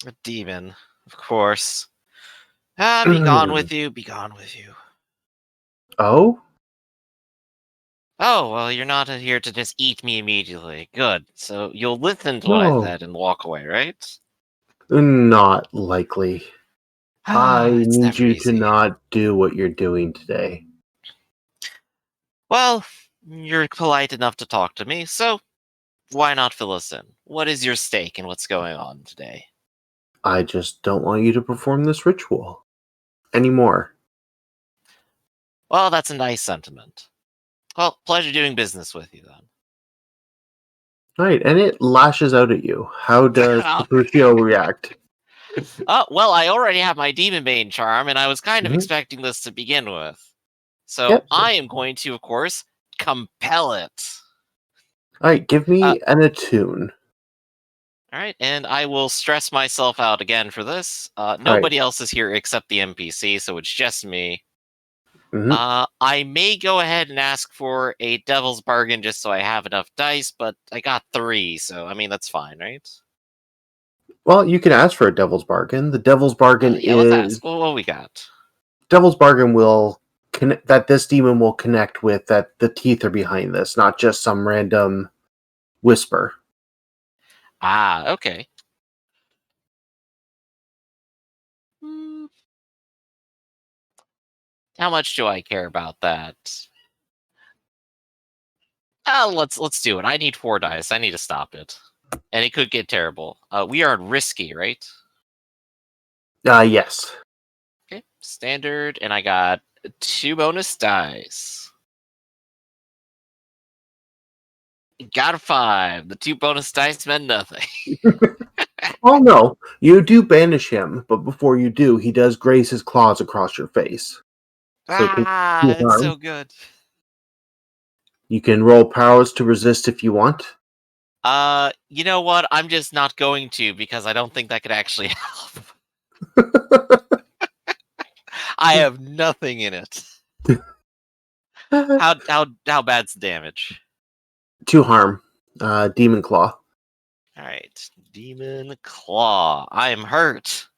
Speaker 6: A demon, of course. Be gone with you, be gone with you.
Speaker 5: Oh?
Speaker 6: Oh, well, you're not here to just eat me immediately. Good. So you'll listen to what I
Speaker 5: Whoa.
Speaker 6: said and walk away, right?
Speaker 5: Not likely. I
Speaker 6: It's
Speaker 5: need
Speaker 6: never
Speaker 5: you
Speaker 6: easy.
Speaker 5: to not do what you're doing today.
Speaker 6: Well, you're polite enough to talk to me, so why not fill us in? What is your stake in what's going on today?
Speaker 5: I just don't want you to perform this ritual anymore.
Speaker 6: Well, that's a nice sentiment. Well, pleasure doing business with you, then.
Speaker 5: Right, and it lashes out at you. How does Capuccio react?
Speaker 6: Well, I already have my Demon Bane charm, and I was kind of
Speaker 5: Mhm.
Speaker 6: expecting this to begin with. So
Speaker 5: Yep.
Speaker 6: I am going to, of course, compel it.
Speaker 5: Alright, give me an attune.
Speaker 6: Alright, and I will stress myself out again for this. Nobody else is here except the NPC, so it's just me.
Speaker 5: Mhm.
Speaker 6: I may go ahead and ask for a Devil's Bargain just so I have enough dice, but I got 3, so I mean, that's fine, right?
Speaker 5: Well, you can ask for a devil's bargain. The devil's bargain
Speaker 6: Yeah, let's
Speaker 5: is
Speaker 6: ask. Well, what we got?
Speaker 5: devil's bargain will connect that this demon will connect with that the teeth are behind this, not just some random whisper.
Speaker 6: Ah, okay. Hmm. How much do I care about that? Let's do it. I need 4 dice. I need to stop it, and it could get terrible. We are risky, right?
Speaker 5: Yes.
Speaker 6: Okay, standard, and I got 2 bonus dice. Got a 5. The 2 bonus dice meant nothing.
Speaker 5: Oh no, you do banish him, but before you do, he does graze his claws across your face. So
Speaker 6: It's so good.
Speaker 5: you can roll powers to resist if you want.
Speaker 6: You know what? I'm just not going to because I don't think that could actually help. I have nothing in it. How bad's the damage?
Speaker 5: 2 harm. Demon claw.
Speaker 6: All right, Demon Claw. I am hurt.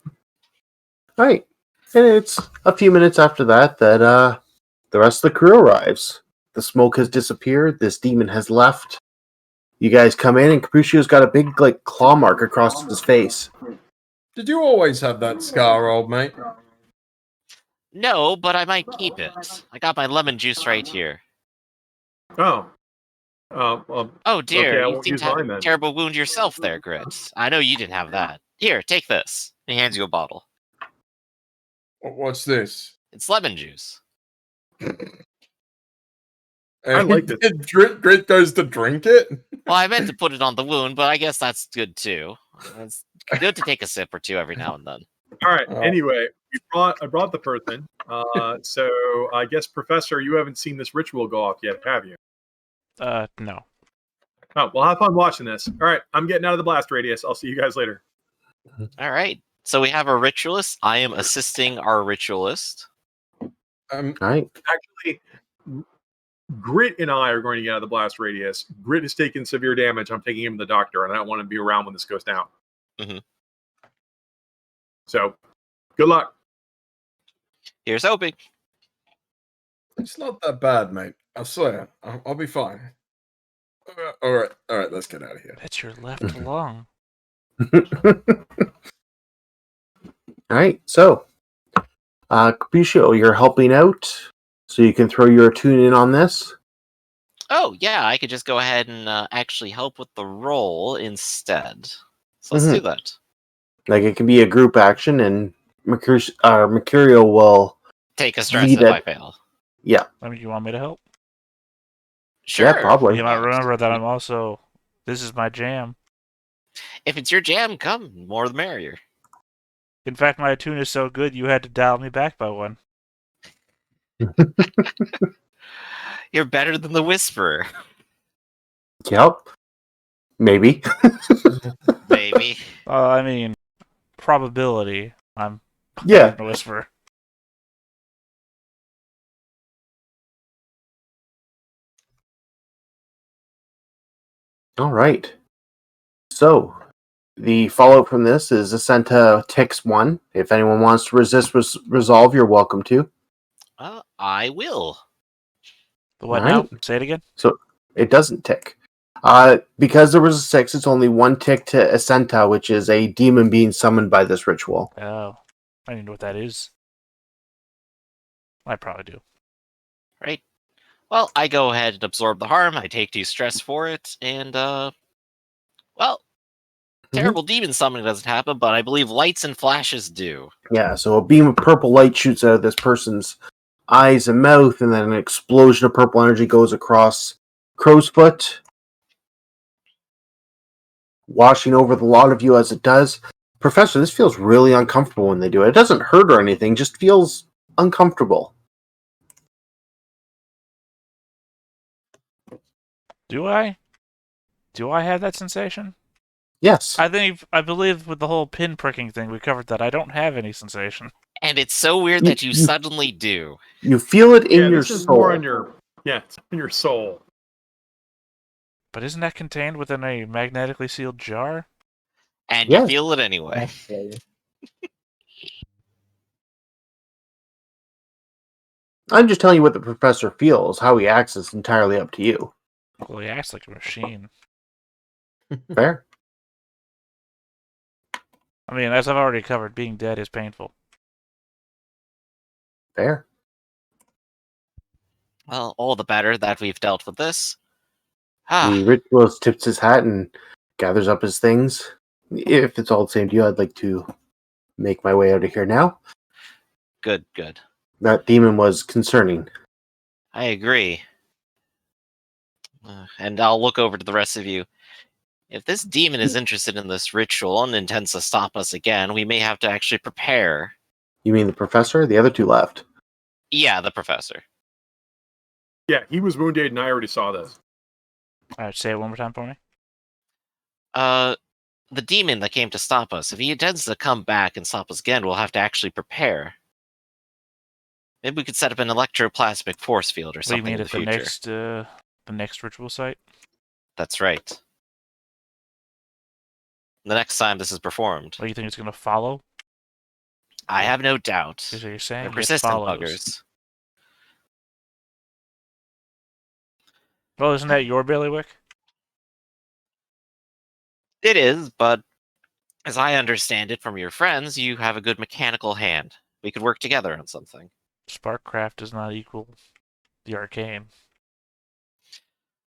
Speaker 5: All right, and it's a few minutes after that the rest of the crew arrives. The smoke has disappeared. This demon has left. You guys come in, and Capuccio's got a big claw mark across his face.
Speaker 2: Did you always have that scar, old mate?
Speaker 6: No, but I might keep it. I got my lemon juice right here.
Speaker 4: Oh.
Speaker 6: Oh dear,
Speaker 4: Okay, I
Speaker 6: you
Speaker 4: won't
Speaker 6: seem
Speaker 4: use
Speaker 6: to have
Speaker 4: mine
Speaker 6: a
Speaker 4: then.
Speaker 6: terrible wound yourself there, Grit. I know you didn't have that. Here, take this. He hands you a bottle.
Speaker 2: What's this?
Speaker 6: It's lemon juice.
Speaker 4: I like this.
Speaker 2: Grit goes to drink it?
Speaker 6: Well, I meant to put it on the wound, but I guess that's good too. It's good to take a sip or two every now and then.
Speaker 4: All right.
Speaker 2: Oh.
Speaker 4: Anyway, I brought the person. So I guess, Professor, you haven't seen this ritual go off yet, have you?
Speaker 3: No.
Speaker 4: Oh, well, have fun watching this. All right. I'm getting out of the blast radius. I'll see you guys later.
Speaker 6: All right. So we have a ritualist. I am assisting our ritualist.
Speaker 5: All right.
Speaker 4: Actually, Grit and I are going to get out of the blast radius. Grit has taken severe damage. I'm taking him to the doctor, and I don't want to be around when this goes down.
Speaker 6: Mhm.
Speaker 4: So, good luck.
Speaker 6: Here's hoping.
Speaker 2: It's not that bad, mate. I swear. I'll be fine. All right. Let's get out of here.
Speaker 3: That's your left lung.
Speaker 5: All right. So, Capuccio, you're helping out, so you can throw your attune in on this.
Speaker 6: Oh, yeah, I could just go ahead and actually help with the roll instead. So let's do that.
Speaker 5: Like, it can be a group action, and Mercurio will.
Speaker 6: Take a stress
Speaker 5: Lead
Speaker 6: if I
Speaker 5: it.
Speaker 6: fail.
Speaker 5: Yeah.
Speaker 3: I mean, you want me to help?
Speaker 6: Sure.
Speaker 5: Yeah, probably.
Speaker 3: You might remember that I'm also. This is my jam.
Speaker 6: If it's your jam, come. More the merrier.
Speaker 3: In fact, my attune is so good, you had to dial me back by one.
Speaker 6: You're better than the Whisperer.
Speaker 5: Yep. Maybe.
Speaker 6: Baby.
Speaker 3: I mean, probability. I'm
Speaker 5: Yeah.
Speaker 3: a whisperer.
Speaker 5: All right. So, the follow-up from this is Ascenta Tix 1. If anyone wants to resist resolve, you're welcome to.
Speaker 6: I will.
Speaker 3: The what
Speaker 5: All
Speaker 3: now?
Speaker 5: right.
Speaker 3: Say it again.
Speaker 5: So, it doesn't tick. Because there was a 6, it's only 1 tick to Ascenta, which is a demon being summoned by this ritual.
Speaker 3: Oh, I don't even know what that is. I probably do.
Speaker 6: Right. Well, I go ahead and absorb the harm. I take 2 stress for it, and terrible demon summoning doesn't happen, but I believe lights and flashes do.
Speaker 5: Yeah, so a beam of purple light shoots out of this person's eyes and mouth, and then an explosion of purple energy goes across Crow's Foot, washing over the lot of you as it does. Professor, this feels really uncomfortable when they do it. It doesn't hurt or anything, just feels uncomfortable.
Speaker 3: Do I? Do I have that sensation?
Speaker 5: Yes.
Speaker 3: I believe with the whole pin pricking thing, we covered that. I don't have any sensation.
Speaker 6: And it's so weird that you suddenly do.
Speaker 5: You feel it in your
Speaker 4: this is
Speaker 5: soul.
Speaker 4: more in your it's in your soul.
Speaker 3: But isn't that contained within a magnetically sealed jar?
Speaker 6: And
Speaker 5: Yes.
Speaker 6: you feel it anyway.
Speaker 5: I'm just telling you what the professor feels. How he acts is entirely up to you.
Speaker 3: Well, he acts like a machine.
Speaker 5: Fair?
Speaker 3: I mean, as I've already covered, being dead is painful.
Speaker 5: Fair.
Speaker 6: Well, all the better that we've dealt with this.
Speaker 5: The ritualist tips his hat and gathers up his things. If it's all the same to you, I'd like to make my way out of here now.
Speaker 6: Good.
Speaker 5: That demon was concerning.
Speaker 6: I agree. And I'll look over to the rest of you. If this demon is interested in this ritual and intends to stop us again, we may have to actually prepare.
Speaker 5: You mean the professor? The other two left.
Speaker 6: Yeah, the professor.
Speaker 4: Yeah, he was wounded, and I already saw this.
Speaker 3: All right, say it one more time for me.
Speaker 6: The demon that came to stop us, if he intends to come back and stop us again, we'll have to actually prepare. Maybe we could set up an electroplasmic force field or
Speaker 3: What do you
Speaker 6: something
Speaker 3: mean
Speaker 6: in
Speaker 3: at
Speaker 6: the
Speaker 3: the
Speaker 6: future.
Speaker 3: next ritual site?
Speaker 6: That's right. The next time this is performed.
Speaker 3: What do you think it's going to follow?
Speaker 6: I have no doubt.
Speaker 3: So you're saying
Speaker 6: They're
Speaker 3: it
Speaker 6: persistent
Speaker 3: follows.
Speaker 6: buggers.
Speaker 3: Well, isn't that your bailiwick?
Speaker 6: It is, but as I understand it from your friends, you have a good mechanical hand. We could work together on something.
Speaker 3: Sparkcraft does not equal the arcane.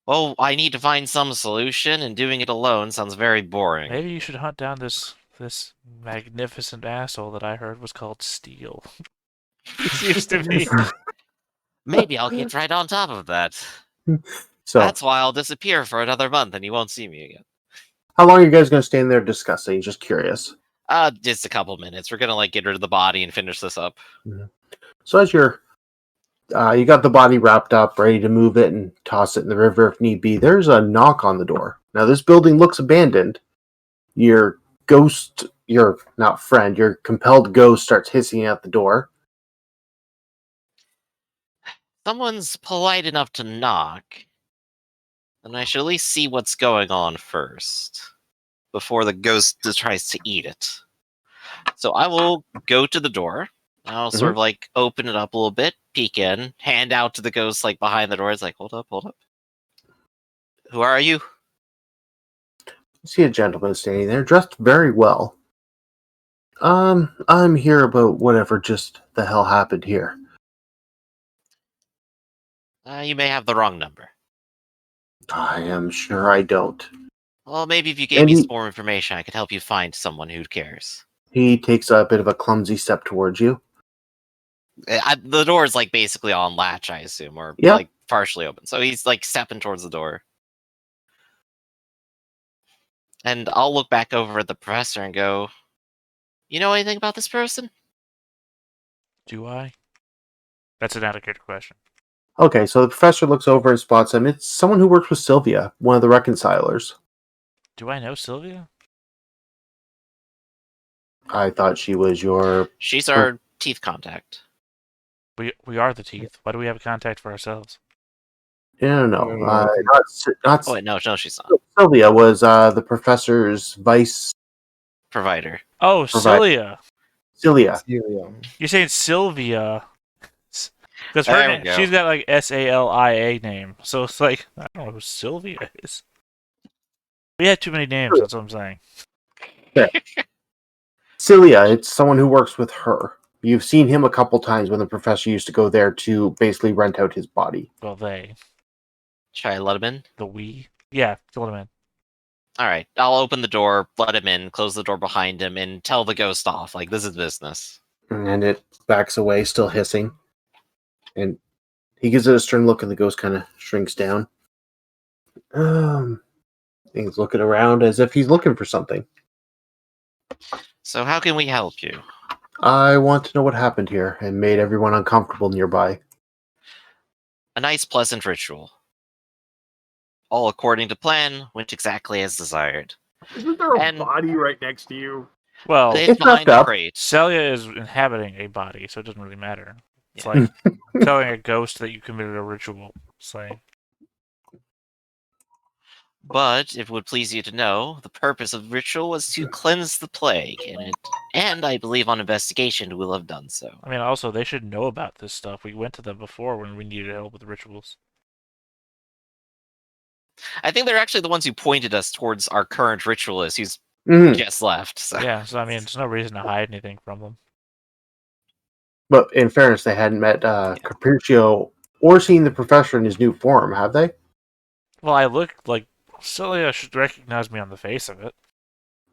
Speaker 6: Well, I need to find some solution, and doing it alone sounds very boring.
Speaker 3: Maybe you should hunt down this magnificent asshole that I heard was called Steel. He seems to be.
Speaker 6: Maybe I'll get right on top of that.
Speaker 5: So,
Speaker 6: That's why I'll disappear for another month and you won't see me again.
Speaker 5: how long are you guys going to stand there discussing? Just curious.
Speaker 6: Just a couple minutes. We're gonna get rid of the body and finish this up.
Speaker 5: So as you're, you got the body wrapped up, ready to move it and toss it in the river if need be. There's a knock on the door. Now this building looks abandoned. Your ghost, your not friend, your compelled ghost starts hissing at the door.
Speaker 6: Someone's polite enough to knock, and I should at least see what's going on first before the ghost tries to eat it. So I will go to the door. I'll sort of open it up a little bit, peek in, hand out to the ghost behind the door. It's hold up. Who are you?
Speaker 5: You see a gentleman standing there, dressed very well. I'm here about whatever just the hell happened here.
Speaker 6: You may have the wrong number.
Speaker 5: I am sure I don't.
Speaker 6: Well, maybe if you gave me some more information, I could help you find someone who cares.
Speaker 5: He takes a bit of a clumsy step towards you.
Speaker 6: The door is basically on latch, I assume, or partially open. So he's stepping towards the door. And I'll look back over at the professor and go, "You know anything about this person?"
Speaker 3: Do I? That's an adequate question.
Speaker 5: Okay, so the professor looks over and spots him. It's someone who works with Sylvia, one of the reconcilers.
Speaker 3: Do I know Sylvia?
Speaker 5: I thought she was your...
Speaker 6: She's our teeth contact.
Speaker 3: We are the teeth. Why do we have a contact for ourselves?
Speaker 5: No. Not
Speaker 6: Oh, wait, no, she's not.
Speaker 5: Sylvia was the professor's vice
Speaker 6: Provider.
Speaker 3: Oh, Cilia.
Speaker 5: Cilia.
Speaker 3: You're saying Sylvia. Because
Speaker 6: There we go.
Speaker 3: she's got Salia name. So it's I don't know who Sylvia is. We had too many names, that's what I'm saying.
Speaker 5: Yeah. Cilia, it's someone who works with her. You've seen him a couple times when the professor used to go there to basically rent out his body.
Speaker 3: Well, they.
Speaker 6: Should I let him in?
Speaker 3: The we? Yeah, let him in.
Speaker 6: Alright, I'll open the door, let him in, close the door behind him, and tell the ghost off. This is business.
Speaker 5: And it backs away, still hissing. And he gives it a stern look, and the ghost kind of shrinks down. He's looking around as if he's looking for something.
Speaker 6: So how can we help you?
Speaker 5: I want to know what happened here and made everyone uncomfortable nearby.
Speaker 6: A nice, pleasant ritual. All according to plan, went exactly as desired.
Speaker 4: Isn't there a
Speaker 6: And-
Speaker 4: body right next to you?
Speaker 3: Well,
Speaker 6: It's
Speaker 5: It's
Speaker 6: behind
Speaker 5: wrapped up.
Speaker 6: the crate.
Speaker 3: Celia is inhabiting a body, so it doesn't really matter. It's
Speaker 6: Yeah.
Speaker 3: like telling a ghost that you committed a ritual. It's
Speaker 6: But, if it would please you to know, the purpose of the ritual was to cleanse the plague, and I believe on investigation will have done so.
Speaker 3: I mean, also, they should know about this stuff. We went to them before when we needed help with rituals.
Speaker 6: I think they're actually the ones who pointed us towards our current ritualist who's just left. So.
Speaker 3: Yeah, so I mean, there's no reason to hide anything from them.
Speaker 5: But in fairness, they hadn't met Capriccio or seen the professor in his new form, have they?
Speaker 3: Well, I look like Celia should recognize me on the face of it.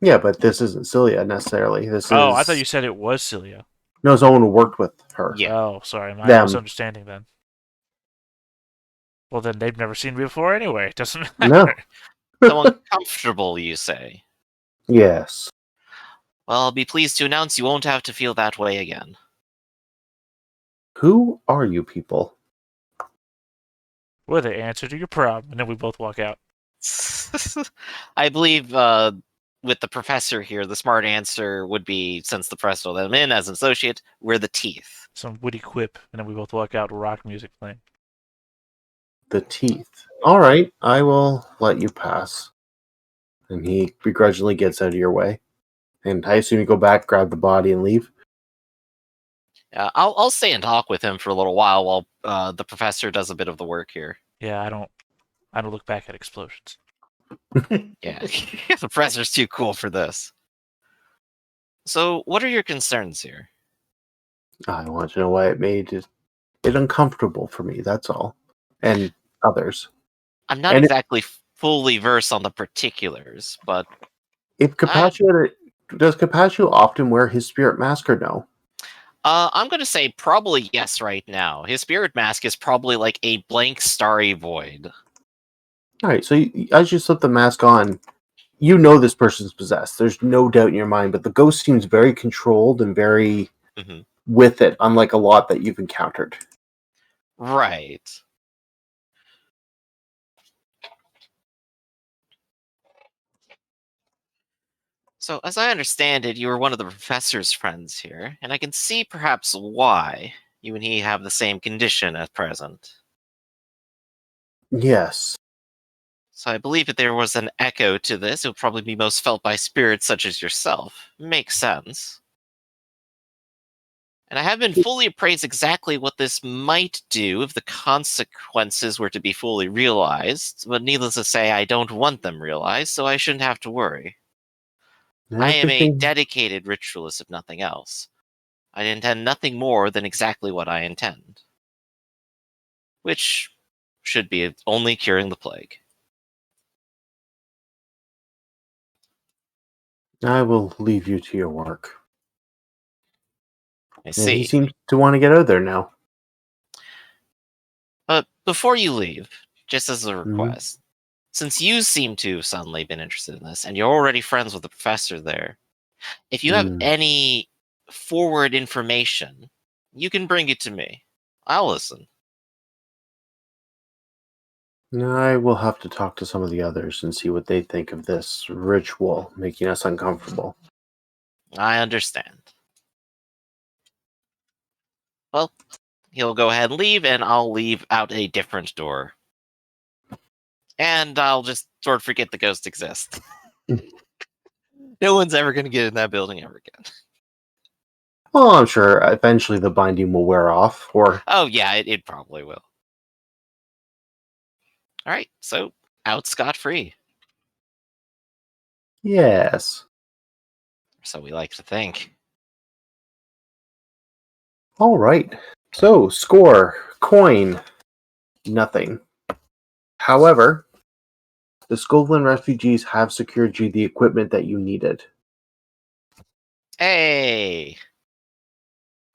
Speaker 5: Yeah, but this isn't Cilia necessarily. This
Speaker 3: Oh,
Speaker 5: is...
Speaker 3: I thought you said it was Celia.
Speaker 5: No, someone who worked with her.
Speaker 6: Yeah.
Speaker 3: Oh, sorry, my
Speaker 5: Them.
Speaker 3: misunderstanding then. Well, then they've never seen me before anyway. It doesn't
Speaker 5: No.
Speaker 3: matter.
Speaker 6: So uncomfortable, you say?
Speaker 5: Yes.
Speaker 6: Well, I'll be pleased to announce you won't have to feel that way again.
Speaker 5: Who are you people?
Speaker 3: We're the answer to your problem, and then we both walk out.
Speaker 6: I believe with the professor here, the smart answer would be, since the professor let him in as an associate, we're the teeth.
Speaker 3: Some witty quip, and then we both walk out with rock music playing.
Speaker 5: The teeth. All right, I will let you pass. And he begrudgingly gets out of your way. And I assume you go back, grab the body, and leave.
Speaker 6: I'll stay and talk with him for a little while the professor does a bit of the work here.
Speaker 3: Yeah, I don't look back at explosions.
Speaker 6: Yeah, the professor's too cool for this. So, what are your concerns here?
Speaker 5: I want to know why it made it uncomfortable for me, that's all. And others.
Speaker 6: I'm not exactly fully versed on the particulars, but
Speaker 5: If Capaccio does Capaccio often wear his spirit mask or no?
Speaker 6: I'm going to say probably yes right now. His spirit mask is probably like a blank starry void.
Speaker 5: All right, so as you slip the mask on, you know this person's possessed. There's no doubt in your mind, but the ghost seems very controlled and very with it, unlike a lot that you've encountered.
Speaker 6: Right. So, as I understand it, you were one of the professor's friends here, and I can see perhaps why you and he have the same condition at present.
Speaker 5: Yes.
Speaker 6: So I believe if there was an echo to this, it would probably be most felt by spirits such as yourself. Makes sense. And I have been fully appraised exactly what this might do if the consequences were to be fully realized, but needless to say, I don't want them realized, so I shouldn't have to worry. I am a
Speaker 5: Everything-
Speaker 6: dedicated ritualist, if nothing else. I intend nothing more than exactly what I intend. Which should be only curing the plague.
Speaker 5: I will leave you to your work.
Speaker 6: I
Speaker 5: Yeah, he
Speaker 6: see.
Speaker 5: seems to want to get out of there now.
Speaker 6: But before you leave, just as a
Speaker 5: Mhm.
Speaker 6: request, since you seem to have suddenly been interested in this, and you're already friends with the professor there, if you have any forward information, you can bring it to me. I'll listen.
Speaker 5: I will have to talk to some of the others and see what they think of this ritual making us uncomfortable.
Speaker 6: I understand. Well, he'll go ahead and leave, and I'll leave out a different door. And I'll just sort of forget the ghost exists. No one's ever going to get in that building ever again.
Speaker 5: Well, I'm sure eventually the binding will wear off, or
Speaker 6: Oh, yeah, it probably will. Alright, so out scot-free.
Speaker 5: yes.
Speaker 6: So we like to think.
Speaker 5: All right. So, score, coin, nothing. However, the Scoveland refugees have secured you the equipment that you needed.
Speaker 6: Hey!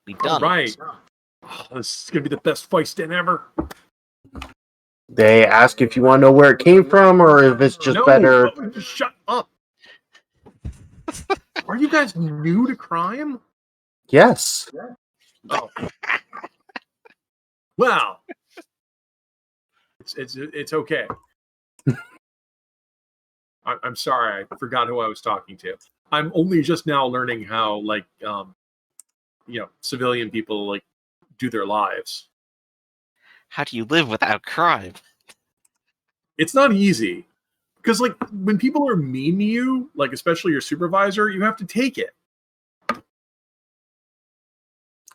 Speaker 6: We done
Speaker 4: Right.
Speaker 6: it.
Speaker 4: Oh, this is gonna be the best fight stand ever.
Speaker 5: They ask if you want to know where it came from or if it's just
Speaker 4: No,
Speaker 5: better.
Speaker 4: just shut up. Are you guys new to crime?
Speaker 5: Yes.
Speaker 4: Oh, well, it's okay. I'm sorry, I forgot who I was talking to. I'm only just now learning how, like, civilian people like do their lives.
Speaker 6: How do you live without crime?
Speaker 4: It's not easy because, like, when people are mean to you, like especially your supervisor, you have to take it.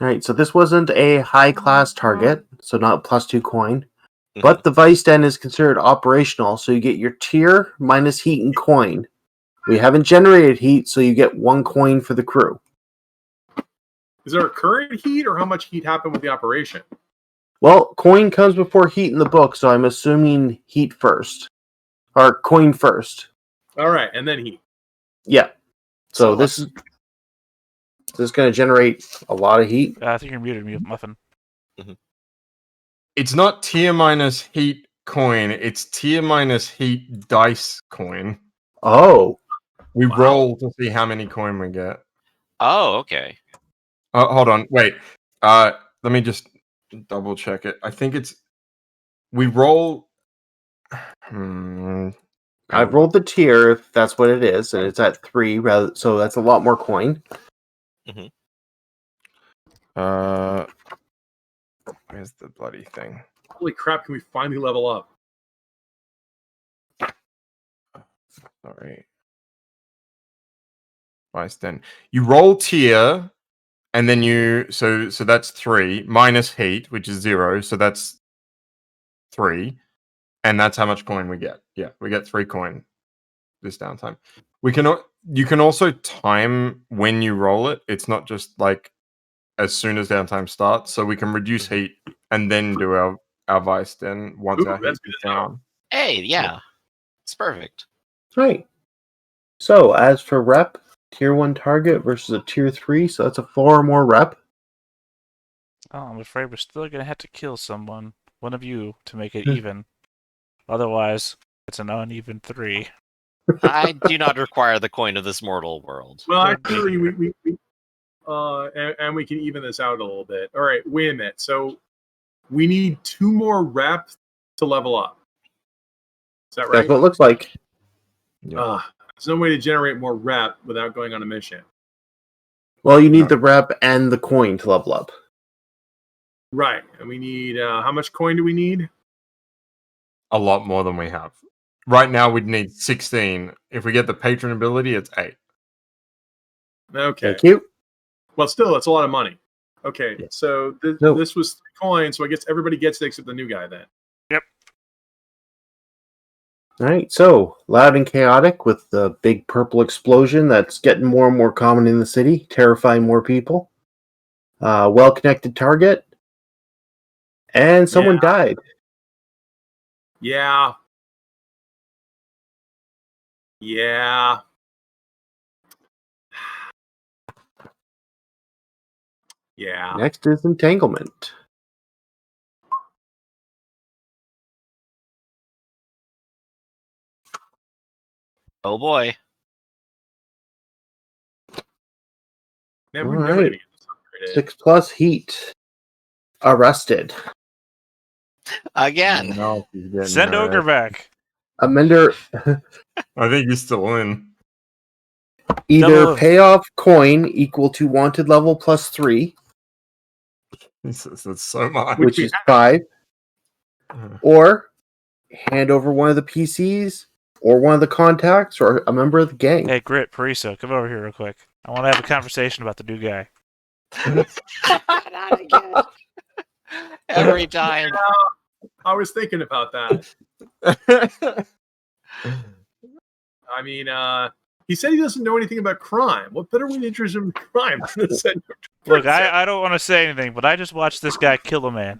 Speaker 5: All right, so this wasn't a high class target, so not +2 coin. But the Vice Den is considered operational, so you get your tier minus heat and coin. We haven't generated heat, so you get 1 coin for the crew.
Speaker 4: Is there a current heat, or how much heat happened with the operation?
Speaker 5: Well, coin comes before heat in the book, so I'm assuming heat first. Or coin first.
Speaker 4: All right, and then heat.
Speaker 5: Yeah. So
Speaker 6: So
Speaker 5: this is going to generate a lot of heat.
Speaker 3: I think you're muted, Muffin.
Speaker 2: It's not tier minus heat coin, it's tier minus heat dice coin.
Speaker 5: Oh.
Speaker 2: We
Speaker 4: Wow.
Speaker 2: roll to see how many coin we get.
Speaker 6: Oh, okay.
Speaker 2: Hold on, wait. Let me just double check it. I think it's we roll.
Speaker 5: I've rolled the tier, if that's what it is, and it's at 3, so that's a lot more coin.
Speaker 2: Where's the bloody thing?
Speaker 4: Holy crap! Can we finally level up?
Speaker 2: Sorry. Vice Den. You roll tier, and then you so that's 3 minus heat, which is 0, so that's 3, and that's how much coin we get. Yeah, we get 3 coin this downtime. You can also time when you roll it. It's not just like as soon as downtime starts, so we can reduce heat and then do our Vice Den once
Speaker 4: Ooh,
Speaker 2: our heat
Speaker 4: that's
Speaker 2: is
Speaker 4: good to know.
Speaker 2: down.
Speaker 6: Hey, yeah. It's perfect.
Speaker 5: Right. So, as for rep, tier 1 target versus a tier 3, so that's a 4 or more rep.
Speaker 3: Oh, I'm afraid we're still gonna have to kill someone, one of you, to make it even. Otherwise, it's an uneven 3.
Speaker 6: I do not require the coin of this mortal world.
Speaker 4: Well, actually, and we can even this out a little bit. All right, wait a minute. So we need 2 more reps to level up. Is that right?
Speaker 5: That's what it looks like.
Speaker 2: Yeah.
Speaker 4: There's no way to generate more rep without going on a mission.
Speaker 5: Well, you need the rep and the coin to level up.
Speaker 4: Right, and we need how much coin do we need?
Speaker 2: A lot more than we have. Right now, we'd need 16. If we get the patron ability, it's 8.
Speaker 4: Okay.
Speaker 5: Thank you.
Speaker 4: Well, still, that's a lot of money. Okay,
Speaker 2: Yeah.
Speaker 4: so
Speaker 5: No.
Speaker 4: this was 3 coins, so I guess everybody gets it except the new guy then.
Speaker 5: All right, so loud and chaotic with the big purple explosion that's getting more and more common in the city, terrifying more people. Well-connected target, and someone died.
Speaker 4: Yeah. Yeah. Yeah.
Speaker 5: Next is entanglement.
Speaker 6: Oh boy.
Speaker 4: Man, we're
Speaker 5: All
Speaker 4: never
Speaker 5: right.
Speaker 4: gonna get this upgraded.
Speaker 5: 6+ heat. Arrested.
Speaker 6: Again.
Speaker 2: No, he's getting
Speaker 3: Send
Speaker 2: hurt.
Speaker 3: Ogre back.
Speaker 5: Amender,
Speaker 2: I think he's still in.
Speaker 5: either
Speaker 3: Double-
Speaker 5: payoff coin equal to wanted level +3,
Speaker 2: That's so much.
Speaker 5: which is 5, or hand over one of the PCs, or one of the contacts, or a member of the gang.
Speaker 3: Hey, Grit, Parisa, come over here real quick. I want to have a conversation about the new guy.
Speaker 6: Not again. Every time.
Speaker 4: I was thinking about that. I mean, he said he doesn't know anything about crime. What better way to introduce him to crime than to send him to
Speaker 3: Look,
Speaker 4: prison?
Speaker 3: I don't want to say anything, but I just watched this guy kill a man.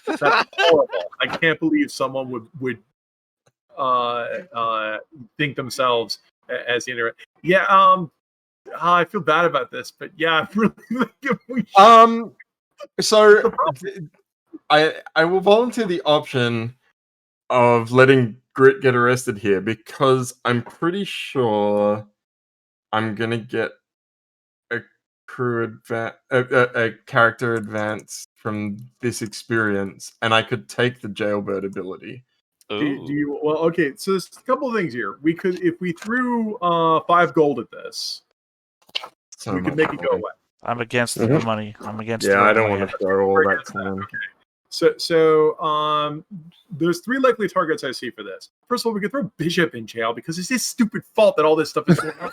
Speaker 4: That's horrible. I can't believe someone would think themselves as the internet. Yeah, I feel bad about this, but yeah, I really think we should.
Speaker 2: So I will volunteer the option of letting Grit get arrested here because I'm pretty sure I'm gonna get a a character advance from this experience, and I could take the jailbird ability.
Speaker 4: Do you, well, okay, so there's a couple of things here. We could, if we threw 5 gold at this,
Speaker 2: So
Speaker 4: we could
Speaker 2: much
Speaker 4: make it go
Speaker 2: money.
Speaker 4: away.
Speaker 3: I'm against the
Speaker 5: Mhm.
Speaker 3: money. I'm against
Speaker 2: Yeah, I don't
Speaker 3: throwing
Speaker 2: want
Speaker 3: money.
Speaker 2: to throw all
Speaker 4: We're
Speaker 2: that
Speaker 4: against that,
Speaker 2: time.
Speaker 4: okay. So there's 3 likely targets I see for this. First of all, we could throw Bishop in jail because it's his stupid fault that all this stuff is going on.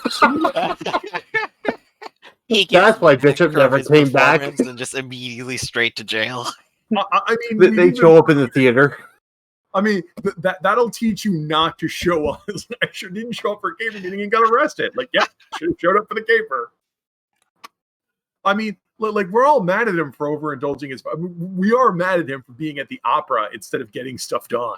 Speaker 5: That's why Bishop never
Speaker 6: his
Speaker 5: came back.
Speaker 6: performance and just immediately straight to jail.
Speaker 4: I mean,
Speaker 5: They
Speaker 4: we
Speaker 5: show up in the theater.
Speaker 4: I mean, that'll teach you not to show up. I sure didn't show up for a caper meeting and got arrested. Like, yeah, should have showed up for the caper. I mean, like, we're all mad at him for overindulging his. I mean, we are mad at him for being at the opera instead of getting stuff done.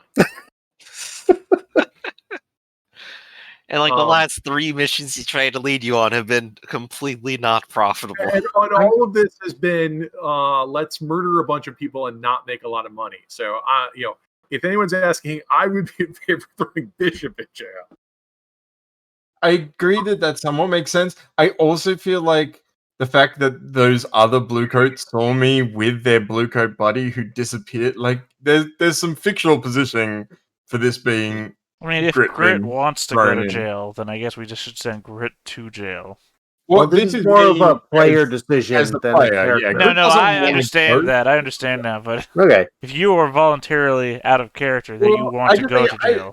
Speaker 6: And like the last 3 missions he tried to lead you on have been completely not profitable.
Speaker 4: And all of this has been, let's murder a bunch of people and not make a lot of money. So, if anyone's asking, I would be in favor of throwing Bishop in jail.
Speaker 2: I agree that somewhat makes sense. I also feel like the fact that those other bluecoats saw me with their bluecoat buddy who disappeared, like there's some fictional positioning for this being.
Speaker 3: I mean, if
Speaker 2: Grit
Speaker 3: Grit
Speaker 2: being
Speaker 3: wants to go
Speaker 2: thrown
Speaker 3: to
Speaker 2: in.
Speaker 3: jail, then I guess we just should send Grit to jail.
Speaker 5: Well, this is more of
Speaker 2: me
Speaker 5: a player
Speaker 2: as
Speaker 5: decision
Speaker 2: the
Speaker 5: than
Speaker 2: player,
Speaker 5: a character.
Speaker 2: yeah.
Speaker 3: No,
Speaker 2: Grit
Speaker 3: no,
Speaker 2: doesn't
Speaker 3: I
Speaker 2: want to
Speaker 3: understand
Speaker 2: go.
Speaker 3: that. I understand that. But
Speaker 5: Okay.
Speaker 3: if you are voluntarily out of character, then you
Speaker 2: Well,
Speaker 3: want
Speaker 2: I
Speaker 3: to
Speaker 2: just
Speaker 3: go
Speaker 2: think
Speaker 3: to jail.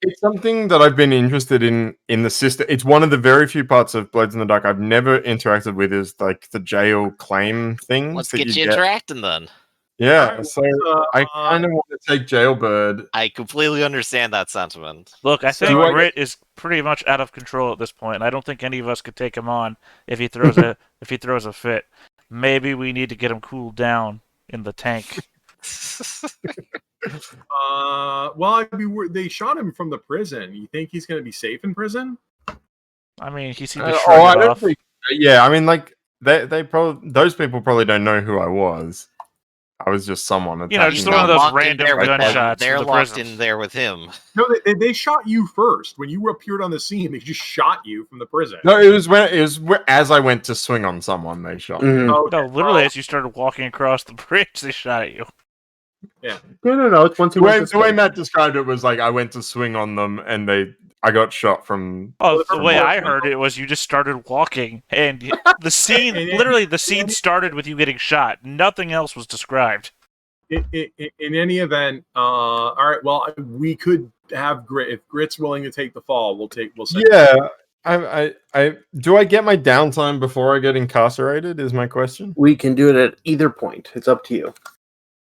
Speaker 2: it's something that I've been interested in the system. It's one of the very few parts of Blades in the Dark I've never interacted with is like the jail claim thing.
Speaker 6: Let's
Speaker 2: that
Speaker 6: get you interacting then.
Speaker 2: Yeah,
Speaker 4: Alright,
Speaker 2: so
Speaker 4: well,
Speaker 2: I kind of want to take Jailbird.
Speaker 6: I completely understand that sentiment.
Speaker 3: Look, I
Speaker 4: So
Speaker 3: think
Speaker 2: I-
Speaker 3: Grit is pretty much out of control at this point, and I don't think any of us could take him on if he throws a fit. Maybe we need to get him cooled down in the tank.
Speaker 4: Well, they shot him from the prison. You think he's going to be safe in prison?
Speaker 3: I mean, he seemed to shrug
Speaker 2: I
Speaker 3: it
Speaker 2: don't
Speaker 3: off.
Speaker 2: think. Yeah, I mean, like they probably those people probably don't know who I was. I was just someone
Speaker 3: You know,
Speaker 2: attacking
Speaker 3: just
Speaker 2: me.
Speaker 3: one of those
Speaker 6: Locked in
Speaker 3: random
Speaker 6: there with them.
Speaker 3: gunshots
Speaker 6: They're
Speaker 3: from the
Speaker 6: locked
Speaker 3: prison.
Speaker 6: in there with him.
Speaker 4: No, they shot you first. When you appeared on the scene, they just shot you from the prison.
Speaker 2: No, it was as I went to swing on someone, they shot. me.
Speaker 5: Mhm.
Speaker 4: Okay.
Speaker 3: No, literally, as you started walking across the bridge, they shot at you.
Speaker 5: No. It's once he
Speaker 2: The
Speaker 5: went
Speaker 2: way,
Speaker 5: to
Speaker 2: the way
Speaker 5: Spain.
Speaker 2: Matt described it was like I went to swing on them and I got shot from.
Speaker 3: Oh,
Speaker 4: Well,
Speaker 3: the way
Speaker 4: well,
Speaker 3: I heard it was you just started walking, and the scene, literally, the scene started with you getting shot. Nothing else was described.
Speaker 4: In any event, all right. Well, we could have Grit. If Grit's willing to take the fall, we'll send.
Speaker 2: Yeah, I do. I get my downtime before I get incarcerated. Is my question.
Speaker 5: We can do it at either point. It's up to you.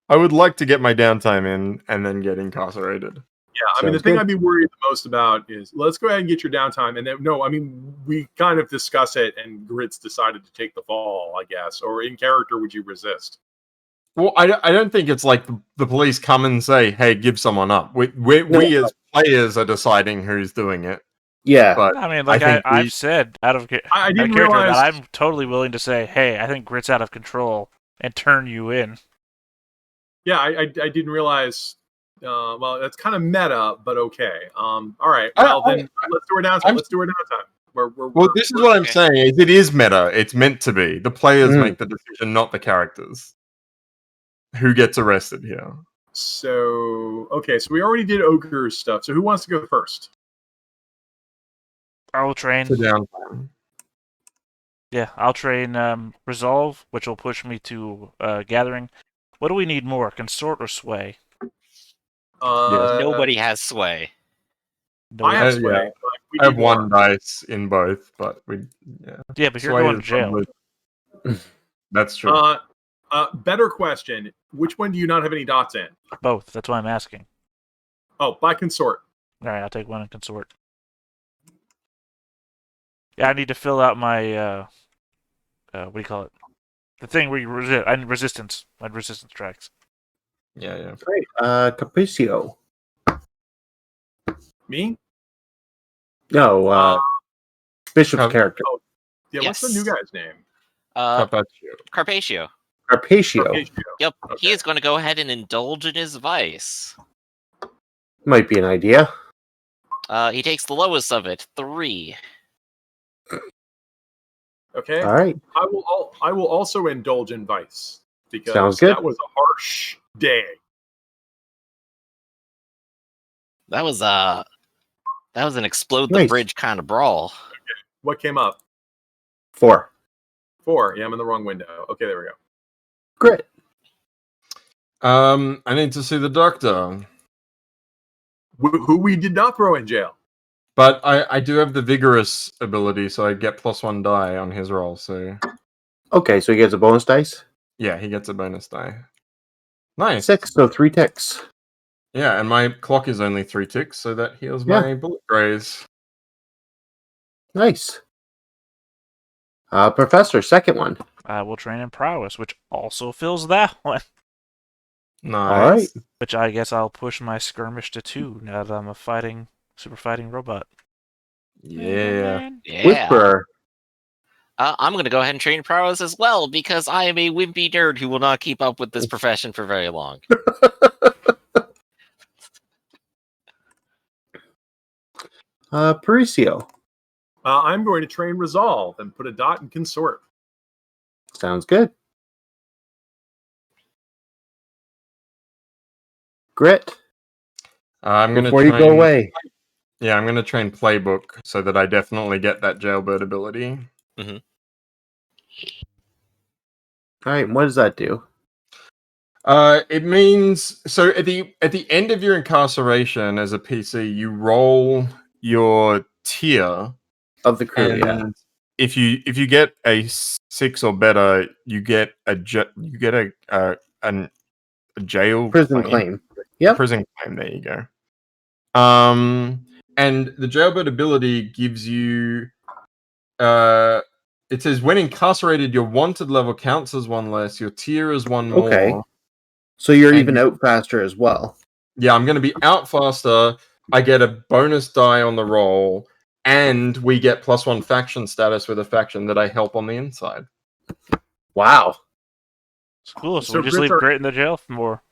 Speaker 2: I would like to get my downtime in and then get incarcerated.
Speaker 4: Yeah, I mean, the
Speaker 5: Sounds
Speaker 4: thing
Speaker 5: good.
Speaker 4: I'd be worried the most about is let's go ahead and get your downtime, and then no, I mean, we kind of discuss it, and Grit's decided to take the fall, I guess. Or in character, would you resist?
Speaker 2: Well, I don't think it's like the police come and say, "Hey, give someone up." We as players are deciding who's doing it.
Speaker 5: Yeah.
Speaker 2: But
Speaker 3: I mean, like
Speaker 2: I think
Speaker 3: I've said, out of
Speaker 4: I didn't
Speaker 3: character,
Speaker 4: realize.
Speaker 3: that I'm totally willing to say, "Hey, I think Grit's out of control," and turn you in.
Speaker 4: Yeah, I didn't realize. Well, that's kind of meta, but okay. All right.
Speaker 2: I-
Speaker 4: Well,
Speaker 2: I-
Speaker 4: then let's do our downtime.
Speaker 2: I'm-
Speaker 4: Let's do our downtime.
Speaker 2: Well, this is what I'm
Speaker 6: okay.
Speaker 2: saying. Is it is meta. It's meant to be. The players
Speaker 5: Mhm.
Speaker 2: make the decision, not the characters. Who gets arrested here?
Speaker 4: So okay, so we already did ogre stuff. So who wants to go first?
Speaker 3: I'll train.
Speaker 2: The downtime.
Speaker 3: Yeah, I'll train Resolve, which will push me to Gathering. What do we need more, Consort or Sway?
Speaker 6: Nobody has sway.
Speaker 3: No,
Speaker 4: I have
Speaker 2: Yeah.
Speaker 4: sway. But we
Speaker 2: I have
Speaker 4: need more.
Speaker 2: one dice in both, but yeah.
Speaker 3: yeah, but you're
Speaker 2: Sway
Speaker 3: going to
Speaker 2: is
Speaker 3: jail.
Speaker 2: probably- That's true.
Speaker 4: Better question. Which one do you not have any dots in?
Speaker 3: Both. That's why I'm asking.
Speaker 4: Oh, by consort.
Speaker 3: All right, I'll take one in Consort. Yeah, I need to fill out my what do you call it? The thing where you resistance. My resistance tracks.
Speaker 2: Yeah.
Speaker 5: Great. Capriccio.
Speaker 4: Me?
Speaker 5: No, Bishop's
Speaker 2: Cap-
Speaker 5: character.
Speaker 4: Yeah. What's the
Speaker 6: Yes.
Speaker 4: new guy's name?
Speaker 2: Carpaccio.
Speaker 6: Carpatio.
Speaker 5: Carpatio.
Speaker 4: Carpaccio.
Speaker 6: Yep,
Speaker 4: Okay.
Speaker 6: he is going to go ahead and indulge in his vice.
Speaker 5: Might be an idea.
Speaker 6: He takes the lowest of it, 3.
Speaker 4: Okay.
Speaker 5: All right.
Speaker 4: I will also indulge in vice because
Speaker 5: Sounds good.
Speaker 4: that was a harsh day.
Speaker 6: That was an explode the
Speaker 5: Nice.
Speaker 6: bridge kind of brawl.
Speaker 4: What came up?
Speaker 5: 4.
Speaker 4: 4. Yeah, I'm in the wrong window. Okay, there we go.
Speaker 5: Grit.
Speaker 2: I need to see the doctor.
Speaker 4: Who we did not throw in jail.
Speaker 2: But I do have the vigorous ability, so I get +1 die on his roll. So
Speaker 5: Okay, so he gets a bonus dice.
Speaker 2: yeah, he gets a bonus die. Nice.
Speaker 5: 6, so 3 ticks.
Speaker 2: Yeah, and my clock is only 3 ticks, so that heals
Speaker 5: Yeah.
Speaker 2: my bullet graze.
Speaker 5: Nice. Professor, second one.
Speaker 3: I will train in Prowess, which also fills that one.
Speaker 2: Nice.
Speaker 5: right.
Speaker 3: Which I guess I'll push my skirmish to 2 now that I'm a super fighting robot.
Speaker 2: Yeah.
Speaker 6: Yeah.
Speaker 5: Whisperer.
Speaker 6: I'm going to go ahead and train prowess as well because I am a wimpy nerd who will not keep up with this profession for very long.
Speaker 5: Paricio.
Speaker 4: I'm going to train resolve and put a dot in consort.
Speaker 5: Sounds good. Grit.
Speaker 2: I'm gonna
Speaker 5: Before you go
Speaker 2: train-
Speaker 5: away.
Speaker 2: Yeah, I'm gonna train playbook so that I definitely get that jailbird ability.
Speaker 5: All right, what does that do?
Speaker 2: It means so at the end of your incarceration as a PC, you roll your tier,
Speaker 5: Of the crew,
Speaker 2: and
Speaker 5: yeah.
Speaker 2: if you get a 6 or better, you get a jail
Speaker 5: Prison claim. Yep.
Speaker 2: Prison claim. There you go. And the jailbird ability gives you it says when incarcerated, your wanted level counts as 1 less, your tier is 1 more.
Speaker 5: Okay. So you're
Speaker 2: And-
Speaker 5: even out faster as well.
Speaker 2: Yeah, I'm going to be out faster. I get a bonus die on the roll, and we get +1 faction status with a faction that I help on the inside.
Speaker 5: Wow.
Speaker 3: It's cool. So
Speaker 4: So
Speaker 3: we just
Speaker 4: Grits
Speaker 3: leave
Speaker 4: are-
Speaker 3: Grit in the jail for more.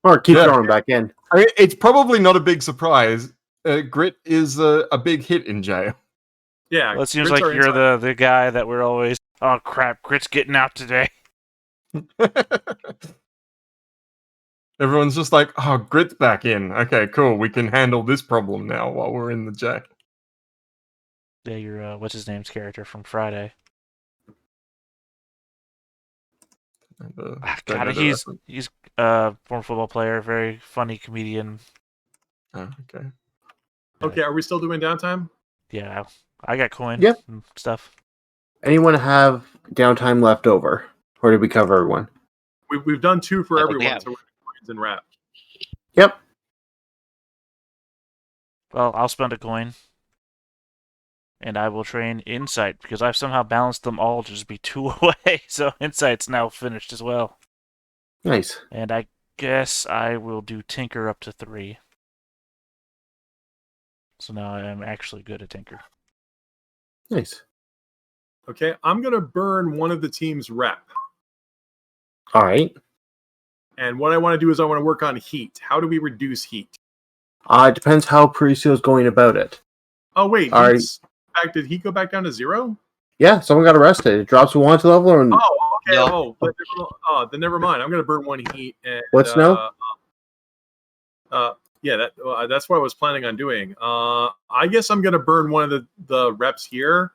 Speaker 5: Or keep
Speaker 2: Yeah.
Speaker 5: throwing back in.
Speaker 2: I mean, it's probably not a big surprise. Grit is a big hit in jail.
Speaker 4: Yeah.
Speaker 3: Well, it seems
Speaker 4: Grits
Speaker 3: like
Speaker 4: are
Speaker 3: you're
Speaker 4: inside.
Speaker 3: the guy that we're always. Oh crap! Grit's getting out today.
Speaker 2: Everyone's just like, oh, Grit's back in. Okay, cool. We can handle this problem now while we're in the jail.
Speaker 3: Yeah, you're what's his name's character from Friday. God, he's former football player, very funny comedian.
Speaker 2: Oh, okay.
Speaker 4: Okay, are we still doing downtime?
Speaker 3: Yeah, I got coin
Speaker 5: Yep.
Speaker 3: and stuff.
Speaker 5: Anyone have downtime left over? Or did we cover everyone?
Speaker 4: We've done 2 for
Speaker 6: I think we
Speaker 4: everyone,
Speaker 6: have.
Speaker 4: so we're coins and wrap.
Speaker 5: Yep.
Speaker 3: Well, I'll spend a coin. And I will train Insight, because I've somehow balanced them all to just be 2 away. So Insight's now finished as well.
Speaker 5: Nice.
Speaker 3: And I guess I will do Tinker up to 3. So now I'm actually good at Tinker.
Speaker 5: Nice.
Speaker 4: Okay, I'm gonna burn one of the team's rep.
Speaker 5: All right.
Speaker 4: And what I want to do is I want to work on heat. How do we reduce heat?
Speaker 5: It depends how Paricio's going about it.
Speaker 4: Oh wait,
Speaker 5: All right.
Speaker 4: did heat go back down to 0?
Speaker 5: Yeah, someone got arrested. It drops to wanted level. Or
Speaker 4: Oh, okay.
Speaker 6: Yeah.
Speaker 4: Then never mind. I'm gonna burn 1 heat. And,
Speaker 5: What's no?
Speaker 4: Yeah, that's what I was planning on doing. I guess I'm gonna burn one of the reps here,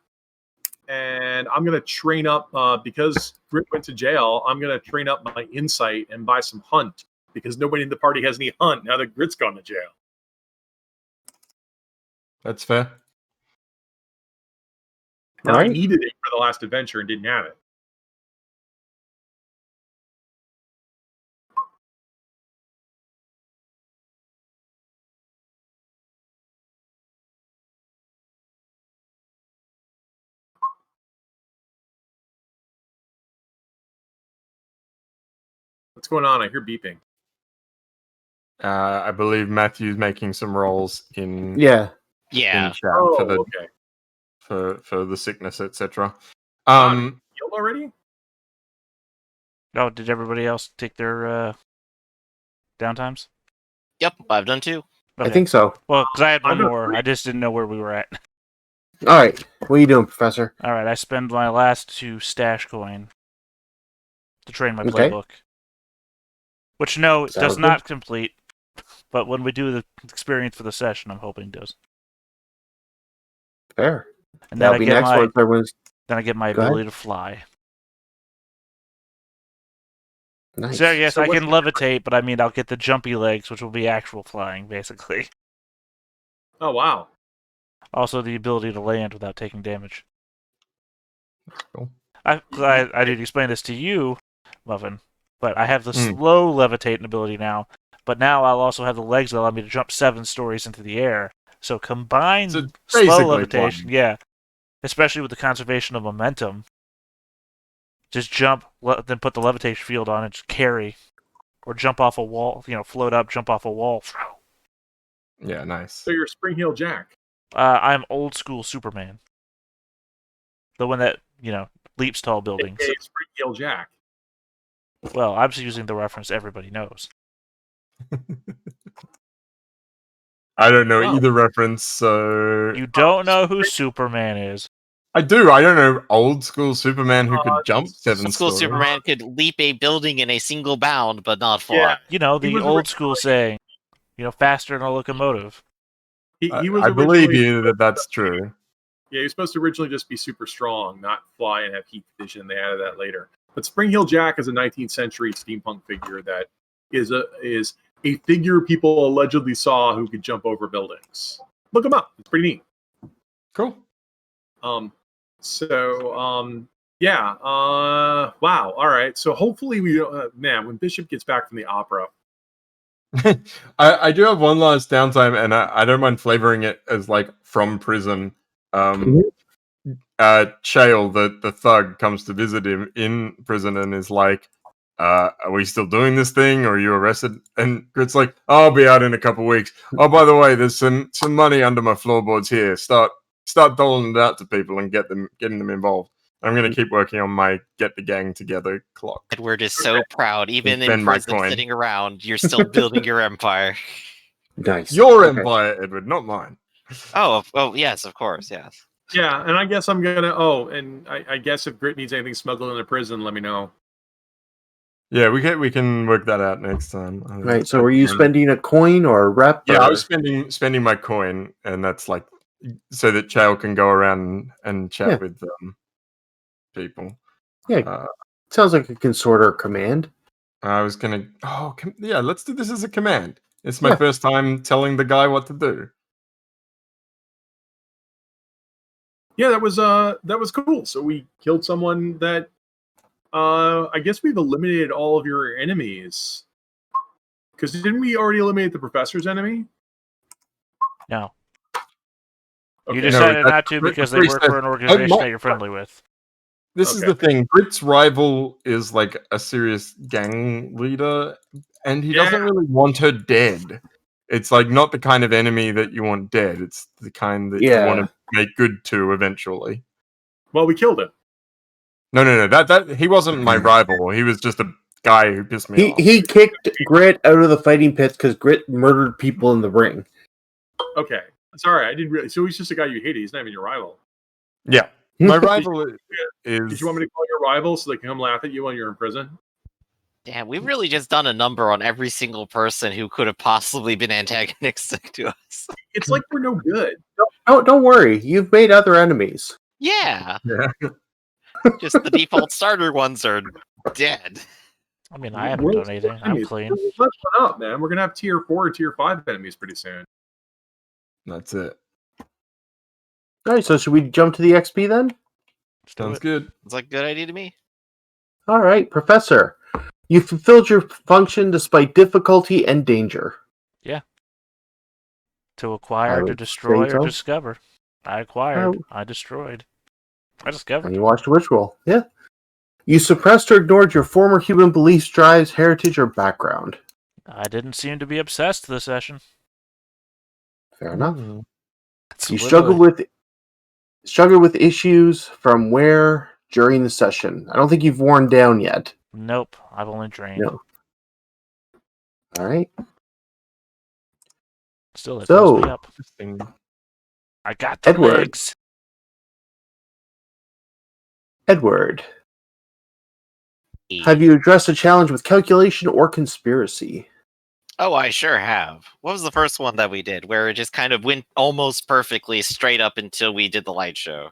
Speaker 4: and I'm gonna train up because Grit went to jail. I'm gonna train up my insight and buy some hunt because nobody in the party has any hunt now that Grit's gone to jail.
Speaker 2: That's fair.
Speaker 4: And
Speaker 5: All
Speaker 4: I
Speaker 5: right.
Speaker 4: needed it for the last adventure and didn't have it. What's going on? I hear beeping.
Speaker 2: I believe Matthew's making some rolls in
Speaker 5: Yeah.
Speaker 6: Yeah.
Speaker 2: chat
Speaker 4: Oh,
Speaker 2: for the
Speaker 4: okay.
Speaker 2: for the sickness, etc.
Speaker 4: Healed already?
Speaker 3: Oh, did everybody else take their downtimes?
Speaker 6: Yep, I've done 2.
Speaker 5: I think so.
Speaker 3: Well, because I had one
Speaker 4: I've done
Speaker 3: more.
Speaker 4: 3.
Speaker 3: I just didn't know where we were at.
Speaker 5: All right. What are you doing, Professor?
Speaker 3: All right, I spend my last 2 stash coin to train my
Speaker 5: Okay.
Speaker 3: playbook. Which, no, it
Speaker 5: Sounds
Speaker 3: does
Speaker 5: good.
Speaker 3: not complete. But when we do the experience for the session, I'm hoping it does.
Speaker 5: Fair.
Speaker 3: And then
Speaker 5: That'll
Speaker 3: I
Speaker 5: be
Speaker 3: get
Speaker 5: next
Speaker 3: my
Speaker 5: one. Everyone's
Speaker 3: then I get my
Speaker 5: Go ahead.
Speaker 3: ability to fly.
Speaker 5: nice.
Speaker 3: So yes,
Speaker 4: So
Speaker 3: I
Speaker 4: what's
Speaker 3: can
Speaker 4: the
Speaker 3: levitate, but I mean I'll get the jumpy legs, which will be actual flying, basically.
Speaker 4: Oh wow.
Speaker 3: Also, the ability to land without taking damage.
Speaker 2: Cool.
Speaker 3: I did explain this to you, Muffin, but I have the
Speaker 2: Mm.
Speaker 3: slow levitating ability now. But now I'll also have the legs that allow me to jump 7 stories into the air. So combined
Speaker 2: So
Speaker 3: slow
Speaker 2: basically
Speaker 3: levitation,
Speaker 2: flying.
Speaker 3: yeah, especially with the conservation of momentum. Just jump, then put the levitation field on and just carry, or jump off a wall. Float up, jump off a wall.
Speaker 2: Yeah, nice.
Speaker 4: So you're Spring Heel Jack.
Speaker 3: I'm old school Superman, the one that leaps tall buildings.
Speaker 4: AKA Spring Heel Jack.
Speaker 3: Well, I'm just using the reference everybody knows.
Speaker 2: I don't know
Speaker 4: Wow.
Speaker 2: either reference, so
Speaker 3: You don't know who Superman is.
Speaker 2: I do. I don't know old school Superman who could jump 7
Speaker 6: Old school
Speaker 2: stories.
Speaker 6: Superman could leap a building in a single bound, but not far.
Speaker 4: Yeah.
Speaker 3: You know,
Speaker 4: He
Speaker 3: the
Speaker 4: was
Speaker 3: old school saying, faster than a locomotive.
Speaker 4: He was
Speaker 2: I believe
Speaker 4: originally-
Speaker 2: you that that's true.
Speaker 4: Yeah, he was supposed to originally just be super strong, not fly and have heat vision. They added that later. But Spring Heel Jack is a 19th century steampunk figure that is a figure people allegedly saw who could jump over buildings. Look him up. It's pretty neat.
Speaker 2: Cool.
Speaker 4: Yeah. Wow. All right. So hopefully we don't. Man, when Bishop gets back from the opera,
Speaker 2: I do have one last downtime, and I don't mind flavoring it as like from prison. Chael, the thug, comes to visit him in prison and is like, "Are we still doing this thing, or are you arrested?" And Grit's like, "I'll be out in a couple weeks. Oh, by the way, there's some money under my floorboards here. Start doling it out to people and getting them involved." I'm gonna keep working on my get the gang together clock.
Speaker 6: Edward is so proud. Even in
Speaker 2: Spend my
Speaker 6: prison,
Speaker 2: coin.
Speaker 6: sitting around, you're still building your empire.
Speaker 5: Nice.
Speaker 2: Your
Speaker 5: Okay.
Speaker 2: empire, Edward, not mine.
Speaker 6: Oh, yes, of course, yes.
Speaker 4: Yeah, and I guess I'm gonna. Oh, and I guess if Grit needs anything smuggled into prison, let me know.
Speaker 2: Yeah, we can work that out next time.
Speaker 5: Right. So, were you spending a coin or a rep?
Speaker 2: Yeah, I
Speaker 5: or-
Speaker 2: was spending my coin, and that's like so that Chael can go around and chat
Speaker 5: Yeah.
Speaker 2: with people.
Speaker 5: Yeah. Sounds like a consorter command.
Speaker 2: I was gonna. Oh, yeah. Let's do this as a command. It's my
Speaker 5: Yeah.
Speaker 2: first time telling the guy what to do.
Speaker 4: Yeah, that was cool. So we killed someone that. I guess we've eliminated all of your enemies. Because didn't we already eliminate the professor's enemy?
Speaker 3: No.
Speaker 4: Okay.
Speaker 3: You decided
Speaker 2: No,
Speaker 3: not to
Speaker 2: that's
Speaker 3: because they
Speaker 2: pretty
Speaker 3: work for
Speaker 2: sad.
Speaker 3: an organization
Speaker 2: my-
Speaker 3: that you're friendly with.
Speaker 2: This is
Speaker 4: Okay.
Speaker 2: the thing. Grit's rival is like a serious gang leader, and he doesn't really want her dead. It's like not the kind of enemy that you want dead. It's the kind that you want to make good to eventually.
Speaker 4: Well, we killed him.
Speaker 2: No. That he wasn't my rival. He was just a guy who pissed me off.
Speaker 5: He kicked Grit out of the fighting pits because Grit murdered people in the ring.
Speaker 4: Okay. Sorry, I didn't really. So he's just a guy you hated. He's not even your rival.
Speaker 2: Yeah, my rival is.
Speaker 4: Did you want me to call your rival so they can come laugh at you when you're in prison?
Speaker 6: Damn, we've really just done a number on every single person who could have possibly been antagonistic to us.
Speaker 4: It's like we're no good.
Speaker 5: Don't worry. You've made other enemies.
Speaker 6: Yeah,
Speaker 2: Yeah.
Speaker 6: just the default starter ones are dead.
Speaker 3: I mean, I haven't done anything. I'm
Speaker 4: Enemies.
Speaker 3: clean.
Speaker 4: Let's one up, man. We're gonna have tier 4 or tier 5 enemies pretty soon.
Speaker 2: That's it.
Speaker 5: All right. So, should we jump to the XP then?
Speaker 3: Let's do
Speaker 2: Sounds
Speaker 3: it.
Speaker 2: good.
Speaker 6: It's like a good idea to me.
Speaker 5: All right, Professor. You fulfilled your function despite difficulty and danger.
Speaker 3: To
Speaker 5: I
Speaker 3: acquire, to
Speaker 5: would
Speaker 3: destroy,
Speaker 5: say
Speaker 3: or
Speaker 5: so.
Speaker 3: discover. I acquired. I destroyed. I discovered.
Speaker 5: And you watched a ritual. Yeah. You suppressed or ignored your former human beliefs, drives, heritage, or background.
Speaker 3: I didn't seem to be obsessed this session.
Speaker 5: Fair enough.
Speaker 3: It's
Speaker 5: You
Speaker 3: literally-
Speaker 5: struggle with issues from where during the session. I don't think you've worn down yet.
Speaker 3: Nope. I've only drained.
Speaker 5: No. All right.
Speaker 3: Still, it
Speaker 5: So-
Speaker 3: fills me up.
Speaker 2: Interesting.
Speaker 3: I got the
Speaker 5: Edward.
Speaker 3: legs.
Speaker 5: Edward, have you addressed a challenge with calculation or conspiracy?
Speaker 6: Oh, I sure have. What was the first one that we did, where it just kind of went almost perfectly straight up until we did the light show?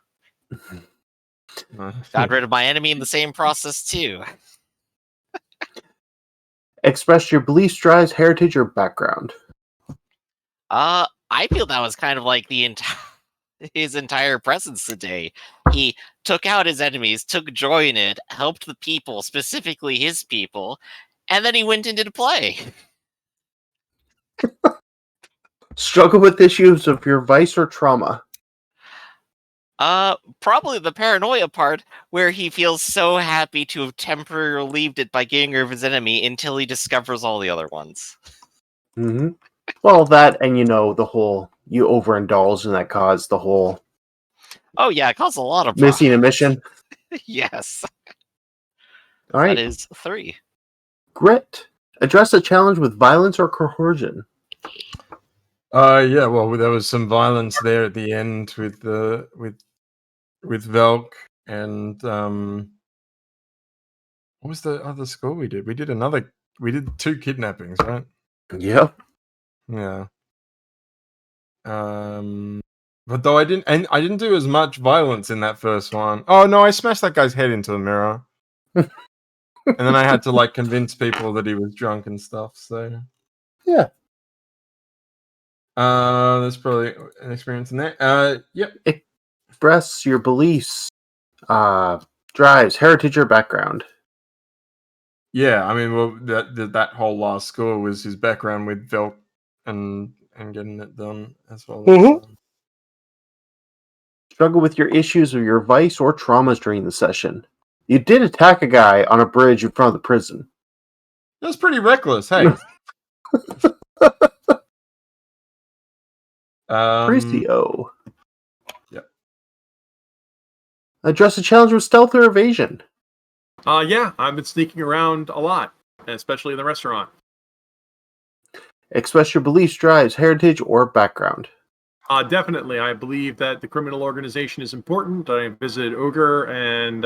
Speaker 6: Got rid of my enemy in the same process too.
Speaker 5: Express your beliefs, drives, heritage, or background.
Speaker 6: I feel that was kind of like his entire presence today. He took out his enemies, took joy in it, helped the people, specifically his people, and then he went into play.
Speaker 5: Struggle with issues of your vice or trauma.
Speaker 6: Probably the paranoia part, where he feels so happy to have temporarily relieved it by getting rid of his enemy until he discovers all the other ones.
Speaker 5: Mm-hmm. Well, that and the whole you overindulge and that caused the whole
Speaker 6: Oh yeah, it caused a lot of
Speaker 5: missing a mission.
Speaker 6: Yes,
Speaker 5: All right.
Speaker 6: that is 3.
Speaker 5: Grit. Address a challenge with violence or coercion.
Speaker 2: Yeah, well, there was some violence there at the end with with Velk and what was the other score we did? We did 2 kidnappings, right?
Speaker 5: Yep.
Speaker 2: Yeah. But though I didn't do as much violence in that first one. Oh no, I smashed that guy's head into the mirror. And then I had to like convince people that he was drunk and stuff, so
Speaker 5: Yeah.
Speaker 2: There's probably an experience in that. Yep.
Speaker 5: Express your beliefs, drives, heritage, or background.
Speaker 2: Yeah, I mean, well, that whole last score was his background with Velk and getting it done as well.
Speaker 5: Mhm. Struggle with your issues or your vice or traumas during the session. You did attack a guy on a bridge in front of the prison.
Speaker 2: That's pretty reckless, hey.
Speaker 5: Crucio.
Speaker 2: Yep.
Speaker 5: Address a challenge with stealth or evasion.
Speaker 4: Yeah, I've been sneaking around a lot, especially in the restaurant.
Speaker 5: Express your beliefs, drives, heritage, or background.
Speaker 4: Definitely, I believe that the criminal organization is important. I visited Ogre and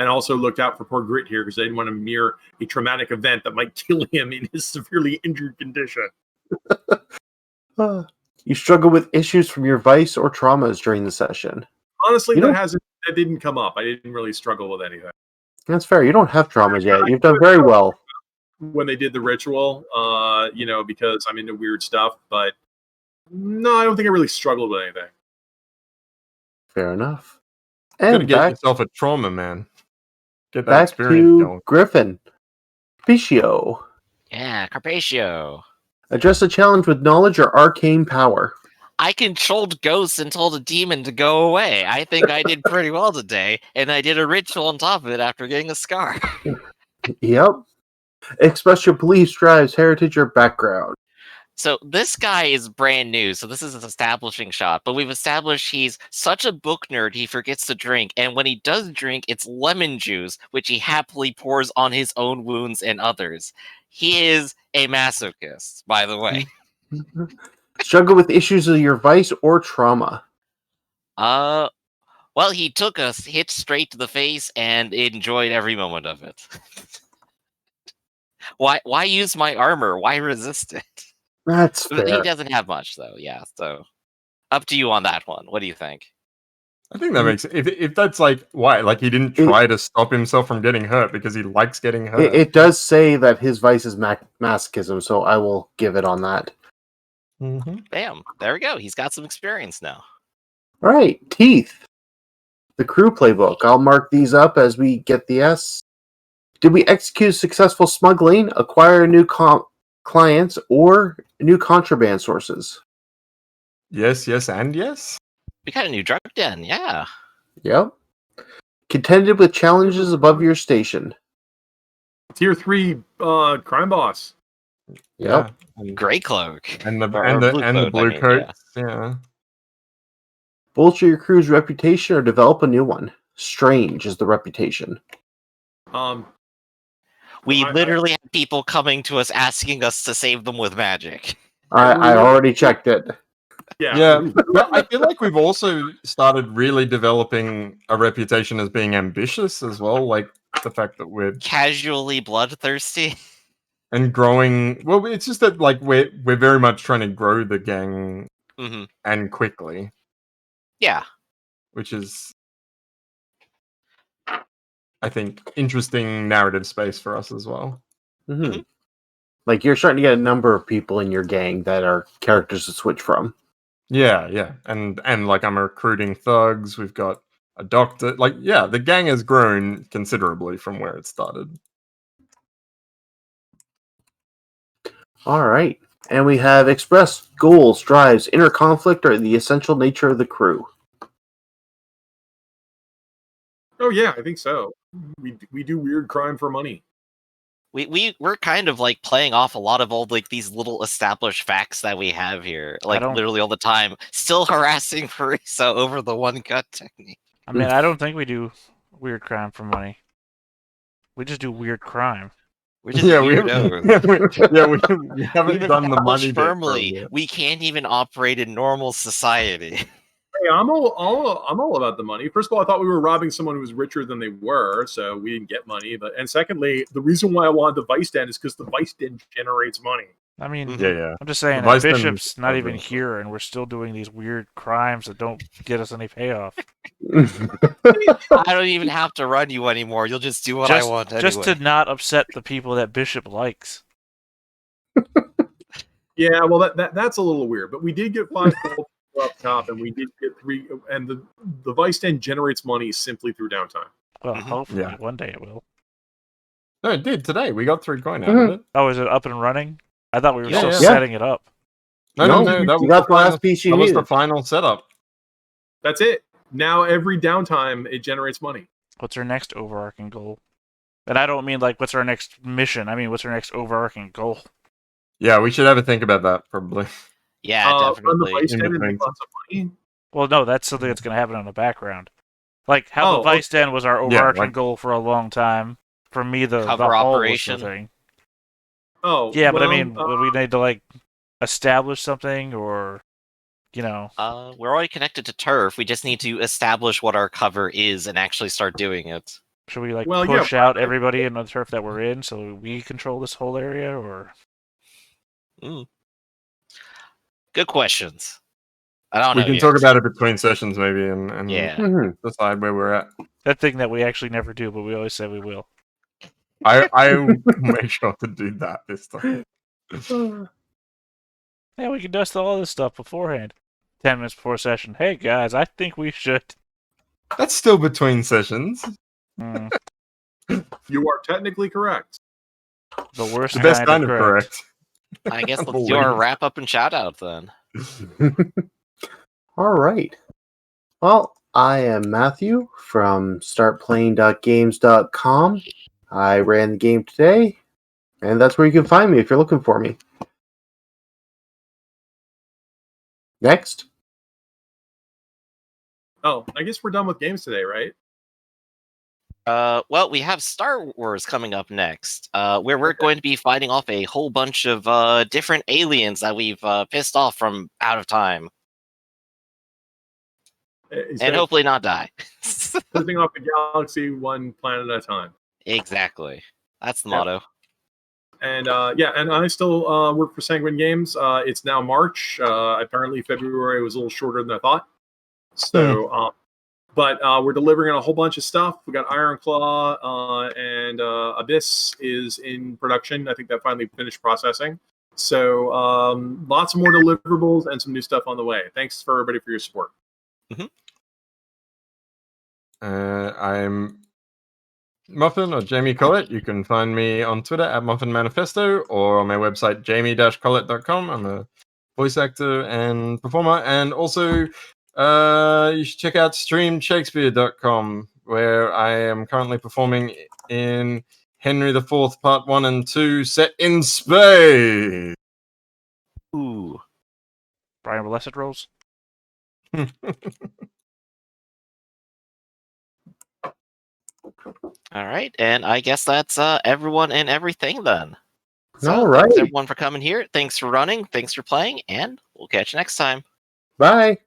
Speaker 4: also looked out for poor Grit here because I didn't want to mirror a traumatic event that might kill him in his severely injured condition.
Speaker 5: You struggle with issues from your vice or traumas during the session.
Speaker 4: Honestly, that didn't come up. I didn't really struggle with anything.
Speaker 5: That's fair. You don't have traumas yet. You've done very well.
Speaker 4: When they did the ritual, because I'm into weird stuff, but no, I don't think I really struggled with anything.
Speaker 5: Fair enough.
Speaker 2: You gotta
Speaker 5: And
Speaker 2: get
Speaker 5: back,
Speaker 2: yourself a trauma, man. Get that
Speaker 5: back
Speaker 2: experience
Speaker 5: to
Speaker 2: going.
Speaker 5: Griffin. Picio.
Speaker 6: Yeah, Carpatio.
Speaker 5: Address a challenge with knowledge or arcane power.
Speaker 6: I controlled ghosts and told a demon to go away. I think I did pretty well today, and I did a ritual on top of it after getting a scar.
Speaker 5: Yep. Express your beliefs, drives, heritage, or background.
Speaker 6: So this guy is brand new, so this is an establishing shot, but we've established he's such a book nerd he forgets to drink, and when he does drink, it's lemon juice, which he happily pours on his own wounds and others. He is a masochist, by the way.
Speaker 5: Struggle with issues of your vice or trauma.
Speaker 6: Well, he took a hit straight to the face and enjoyed every moment of it. Why use my armor? Why resist it?
Speaker 5: That's
Speaker 6: He
Speaker 5: fair.
Speaker 6: doesn't have much, though, yeah, so up to you on that one. What do you think?
Speaker 2: I think that makes if that's like why like he didn't try to stop himself from getting hurt because he likes getting hurt.
Speaker 5: It does say that his vice is masochism, so I will give it on that.
Speaker 2: Mm-hmm.
Speaker 6: Bam, there we go. He's got some experience now.
Speaker 5: All right, teeth. The crew playbook. I'll mark these up as we get the S. Did we execute successful smuggling, acquire new clients, or new contraband sources?
Speaker 2: Yes, and yes.
Speaker 6: We got a new drug den, yeah.
Speaker 5: Yep. Contended with challenges above your station.
Speaker 4: Tier 3 crime boss.
Speaker 5: Yep.
Speaker 2: Yeah.
Speaker 6: Gray cloak.
Speaker 2: And the
Speaker 6: Or
Speaker 2: blue
Speaker 6: coat,
Speaker 2: coat.
Speaker 6: yeah.
Speaker 2: Yeah.
Speaker 5: Bolster your crew's reputation or develop a new one. Strange is the reputation.
Speaker 6: We literally have people coming to us asking us to save them with magic.
Speaker 5: I already checked it.
Speaker 2: Yeah, but I feel like we've also started really developing a reputation as being ambitious as well. Like the fact that we're
Speaker 6: Casually bloodthirsty.
Speaker 2: and growing. Well, it's just that like we're very much trying to grow the gang and quickly.
Speaker 6: Yeah.
Speaker 2: Which is, I think, interesting narrative space for us as well.
Speaker 5: Mm-hmm. Like you're starting to get a number of people in your gang that are characters to switch from.
Speaker 2: Yeah, and like I'm recruiting thugs. We've got a doctor. Like, yeah, the gang has grown considerably from where it started.
Speaker 5: All right, and we have express goals, drives, inner conflict, or the essential nature of the crew.
Speaker 4: Oh yeah, I think so. We do weird crime for money.
Speaker 6: We're kind of like playing off a lot of old like these little established facts that we have here, like literally all the time. Still harassing Farisa over the one cut technique.
Speaker 3: I mean, I don't think we do weird crime for money. We just do weird crime.
Speaker 6: We're just weirdos.
Speaker 2: We haven't done the money
Speaker 6: firmly. We can't even operate in normal society.
Speaker 4: Hey, I'm all about the money. First of all, I thought we were robbing someone who was richer than they were, so we didn't get money. And secondly, the reason why I wanted the Vice Den is because the Vice Den generates money.
Speaker 3: I mean,
Speaker 2: yeah.
Speaker 3: I'm just saying, that Bishop's not even here, and we're still doing these weird crimes that don't get us any payoff.
Speaker 6: I don't even have to run you anymore. You'll just do what I want anyway.
Speaker 3: Just to not upset the people that Bishop likes.
Speaker 4: Yeah, well, that's a little weird. But we did get 5 gold up top, and we did get 3. And the Vice Den generates money simply through downtime.
Speaker 3: Well, hopefully one day it will.
Speaker 2: No, it did today. We got 3 coin out of it.
Speaker 3: Oh, is it up and running? I thought we were still
Speaker 5: Yeah.
Speaker 3: setting it up.
Speaker 2: No. That was
Speaker 5: got the last piece you
Speaker 2: That was
Speaker 5: needed.
Speaker 2: the final setup.
Speaker 4: That's it. Now every downtime it generates money.
Speaker 3: What's our next overarching goal? And I don't mean like what's our next mission. I mean what's our next overarching goal.
Speaker 2: Yeah, we should have a think about that probably.
Speaker 6: Yeah, definitely.
Speaker 4: Run the Vice Den and make lots of money.
Speaker 3: Well, no, that's something that's going to happen in the background. Like how
Speaker 4: Oh,
Speaker 3: the Vice Den was our
Speaker 2: Yeah,
Speaker 3: overarching
Speaker 2: like-
Speaker 3: goal for a long time. For me, the
Speaker 6: Cover
Speaker 3: hall
Speaker 6: operation.
Speaker 3: was the thing.
Speaker 4: Oh,
Speaker 3: Yeah, but I
Speaker 4: well,
Speaker 3: mean, we need to like establish something, or
Speaker 6: We're already connected to turf. We just need to establish what our cover is and actually start doing it.
Speaker 3: should we like
Speaker 4: Well, yeah,
Speaker 3: push out everybody in the turf that we're in so we control this whole area, or
Speaker 6: Good questions. I don't
Speaker 2: We
Speaker 6: know
Speaker 2: can
Speaker 6: yet.
Speaker 2: talk about it between sessions, maybe, and
Speaker 6: Yeah.
Speaker 5: Mhm.
Speaker 2: decide where we're at.
Speaker 3: that thing that we actually never do, but we always say we will.
Speaker 2: I'll make sure to do that this time.
Speaker 3: Yeah, we can dust all this stuff beforehand. 10 minutes before session. Hey guys, I think we should.
Speaker 2: That's still between sessions.
Speaker 3: Hmm,
Speaker 4: you are technically correct.
Speaker 3: the worst
Speaker 2: The best
Speaker 3: kind of correct.
Speaker 6: I guess
Speaker 2: I
Speaker 6: let's do our
Speaker 2: believe.
Speaker 6: wrap up and shout out then.
Speaker 5: All right. Well, I am Matthew from startplaying.games.com. I ran the game today, and that's where you can find me if you're looking for me. Next.
Speaker 4: Oh, I guess we're done with games today, right?
Speaker 6: Well, we have Star Wars coming up next, where we're going to be fighting off a whole bunch of different aliens that we've pissed off from out of time, and hopefully not die.
Speaker 4: Pissing off the galaxy one planet at a time.
Speaker 6: Exactly. That's the
Speaker 4: Yep.
Speaker 6: motto.
Speaker 4: And and I still work for Sanguine Games. It's now March. Apparently, February was a little shorter than I thought. So, but we're delivering on a whole bunch of stuff. We got Iron Claw and Abyss is in production. I think that finally finished processing. So, lots of more deliverables and some new stuff on the way. Thanks for everybody for your support.
Speaker 2: I'm Muffin or Jamie Collett. You can find me on Twitter at Muffin Manifesto or on my website jamie-collett.com. I'm a voice actor and performer, and also you should check out streamshakespeare.com, where I am currently performing in Henry IV Part 1 and 2 set in space.
Speaker 6: Ooh.
Speaker 3: Brian Blessed rolls.
Speaker 6: All right, and I guess that's everyone and everything then. So,
Speaker 5: All
Speaker 6: thanks
Speaker 5: right.
Speaker 6: everyone for coming here. Thanks for running. Thanks for playing, and we'll catch you next time.
Speaker 5: Bye.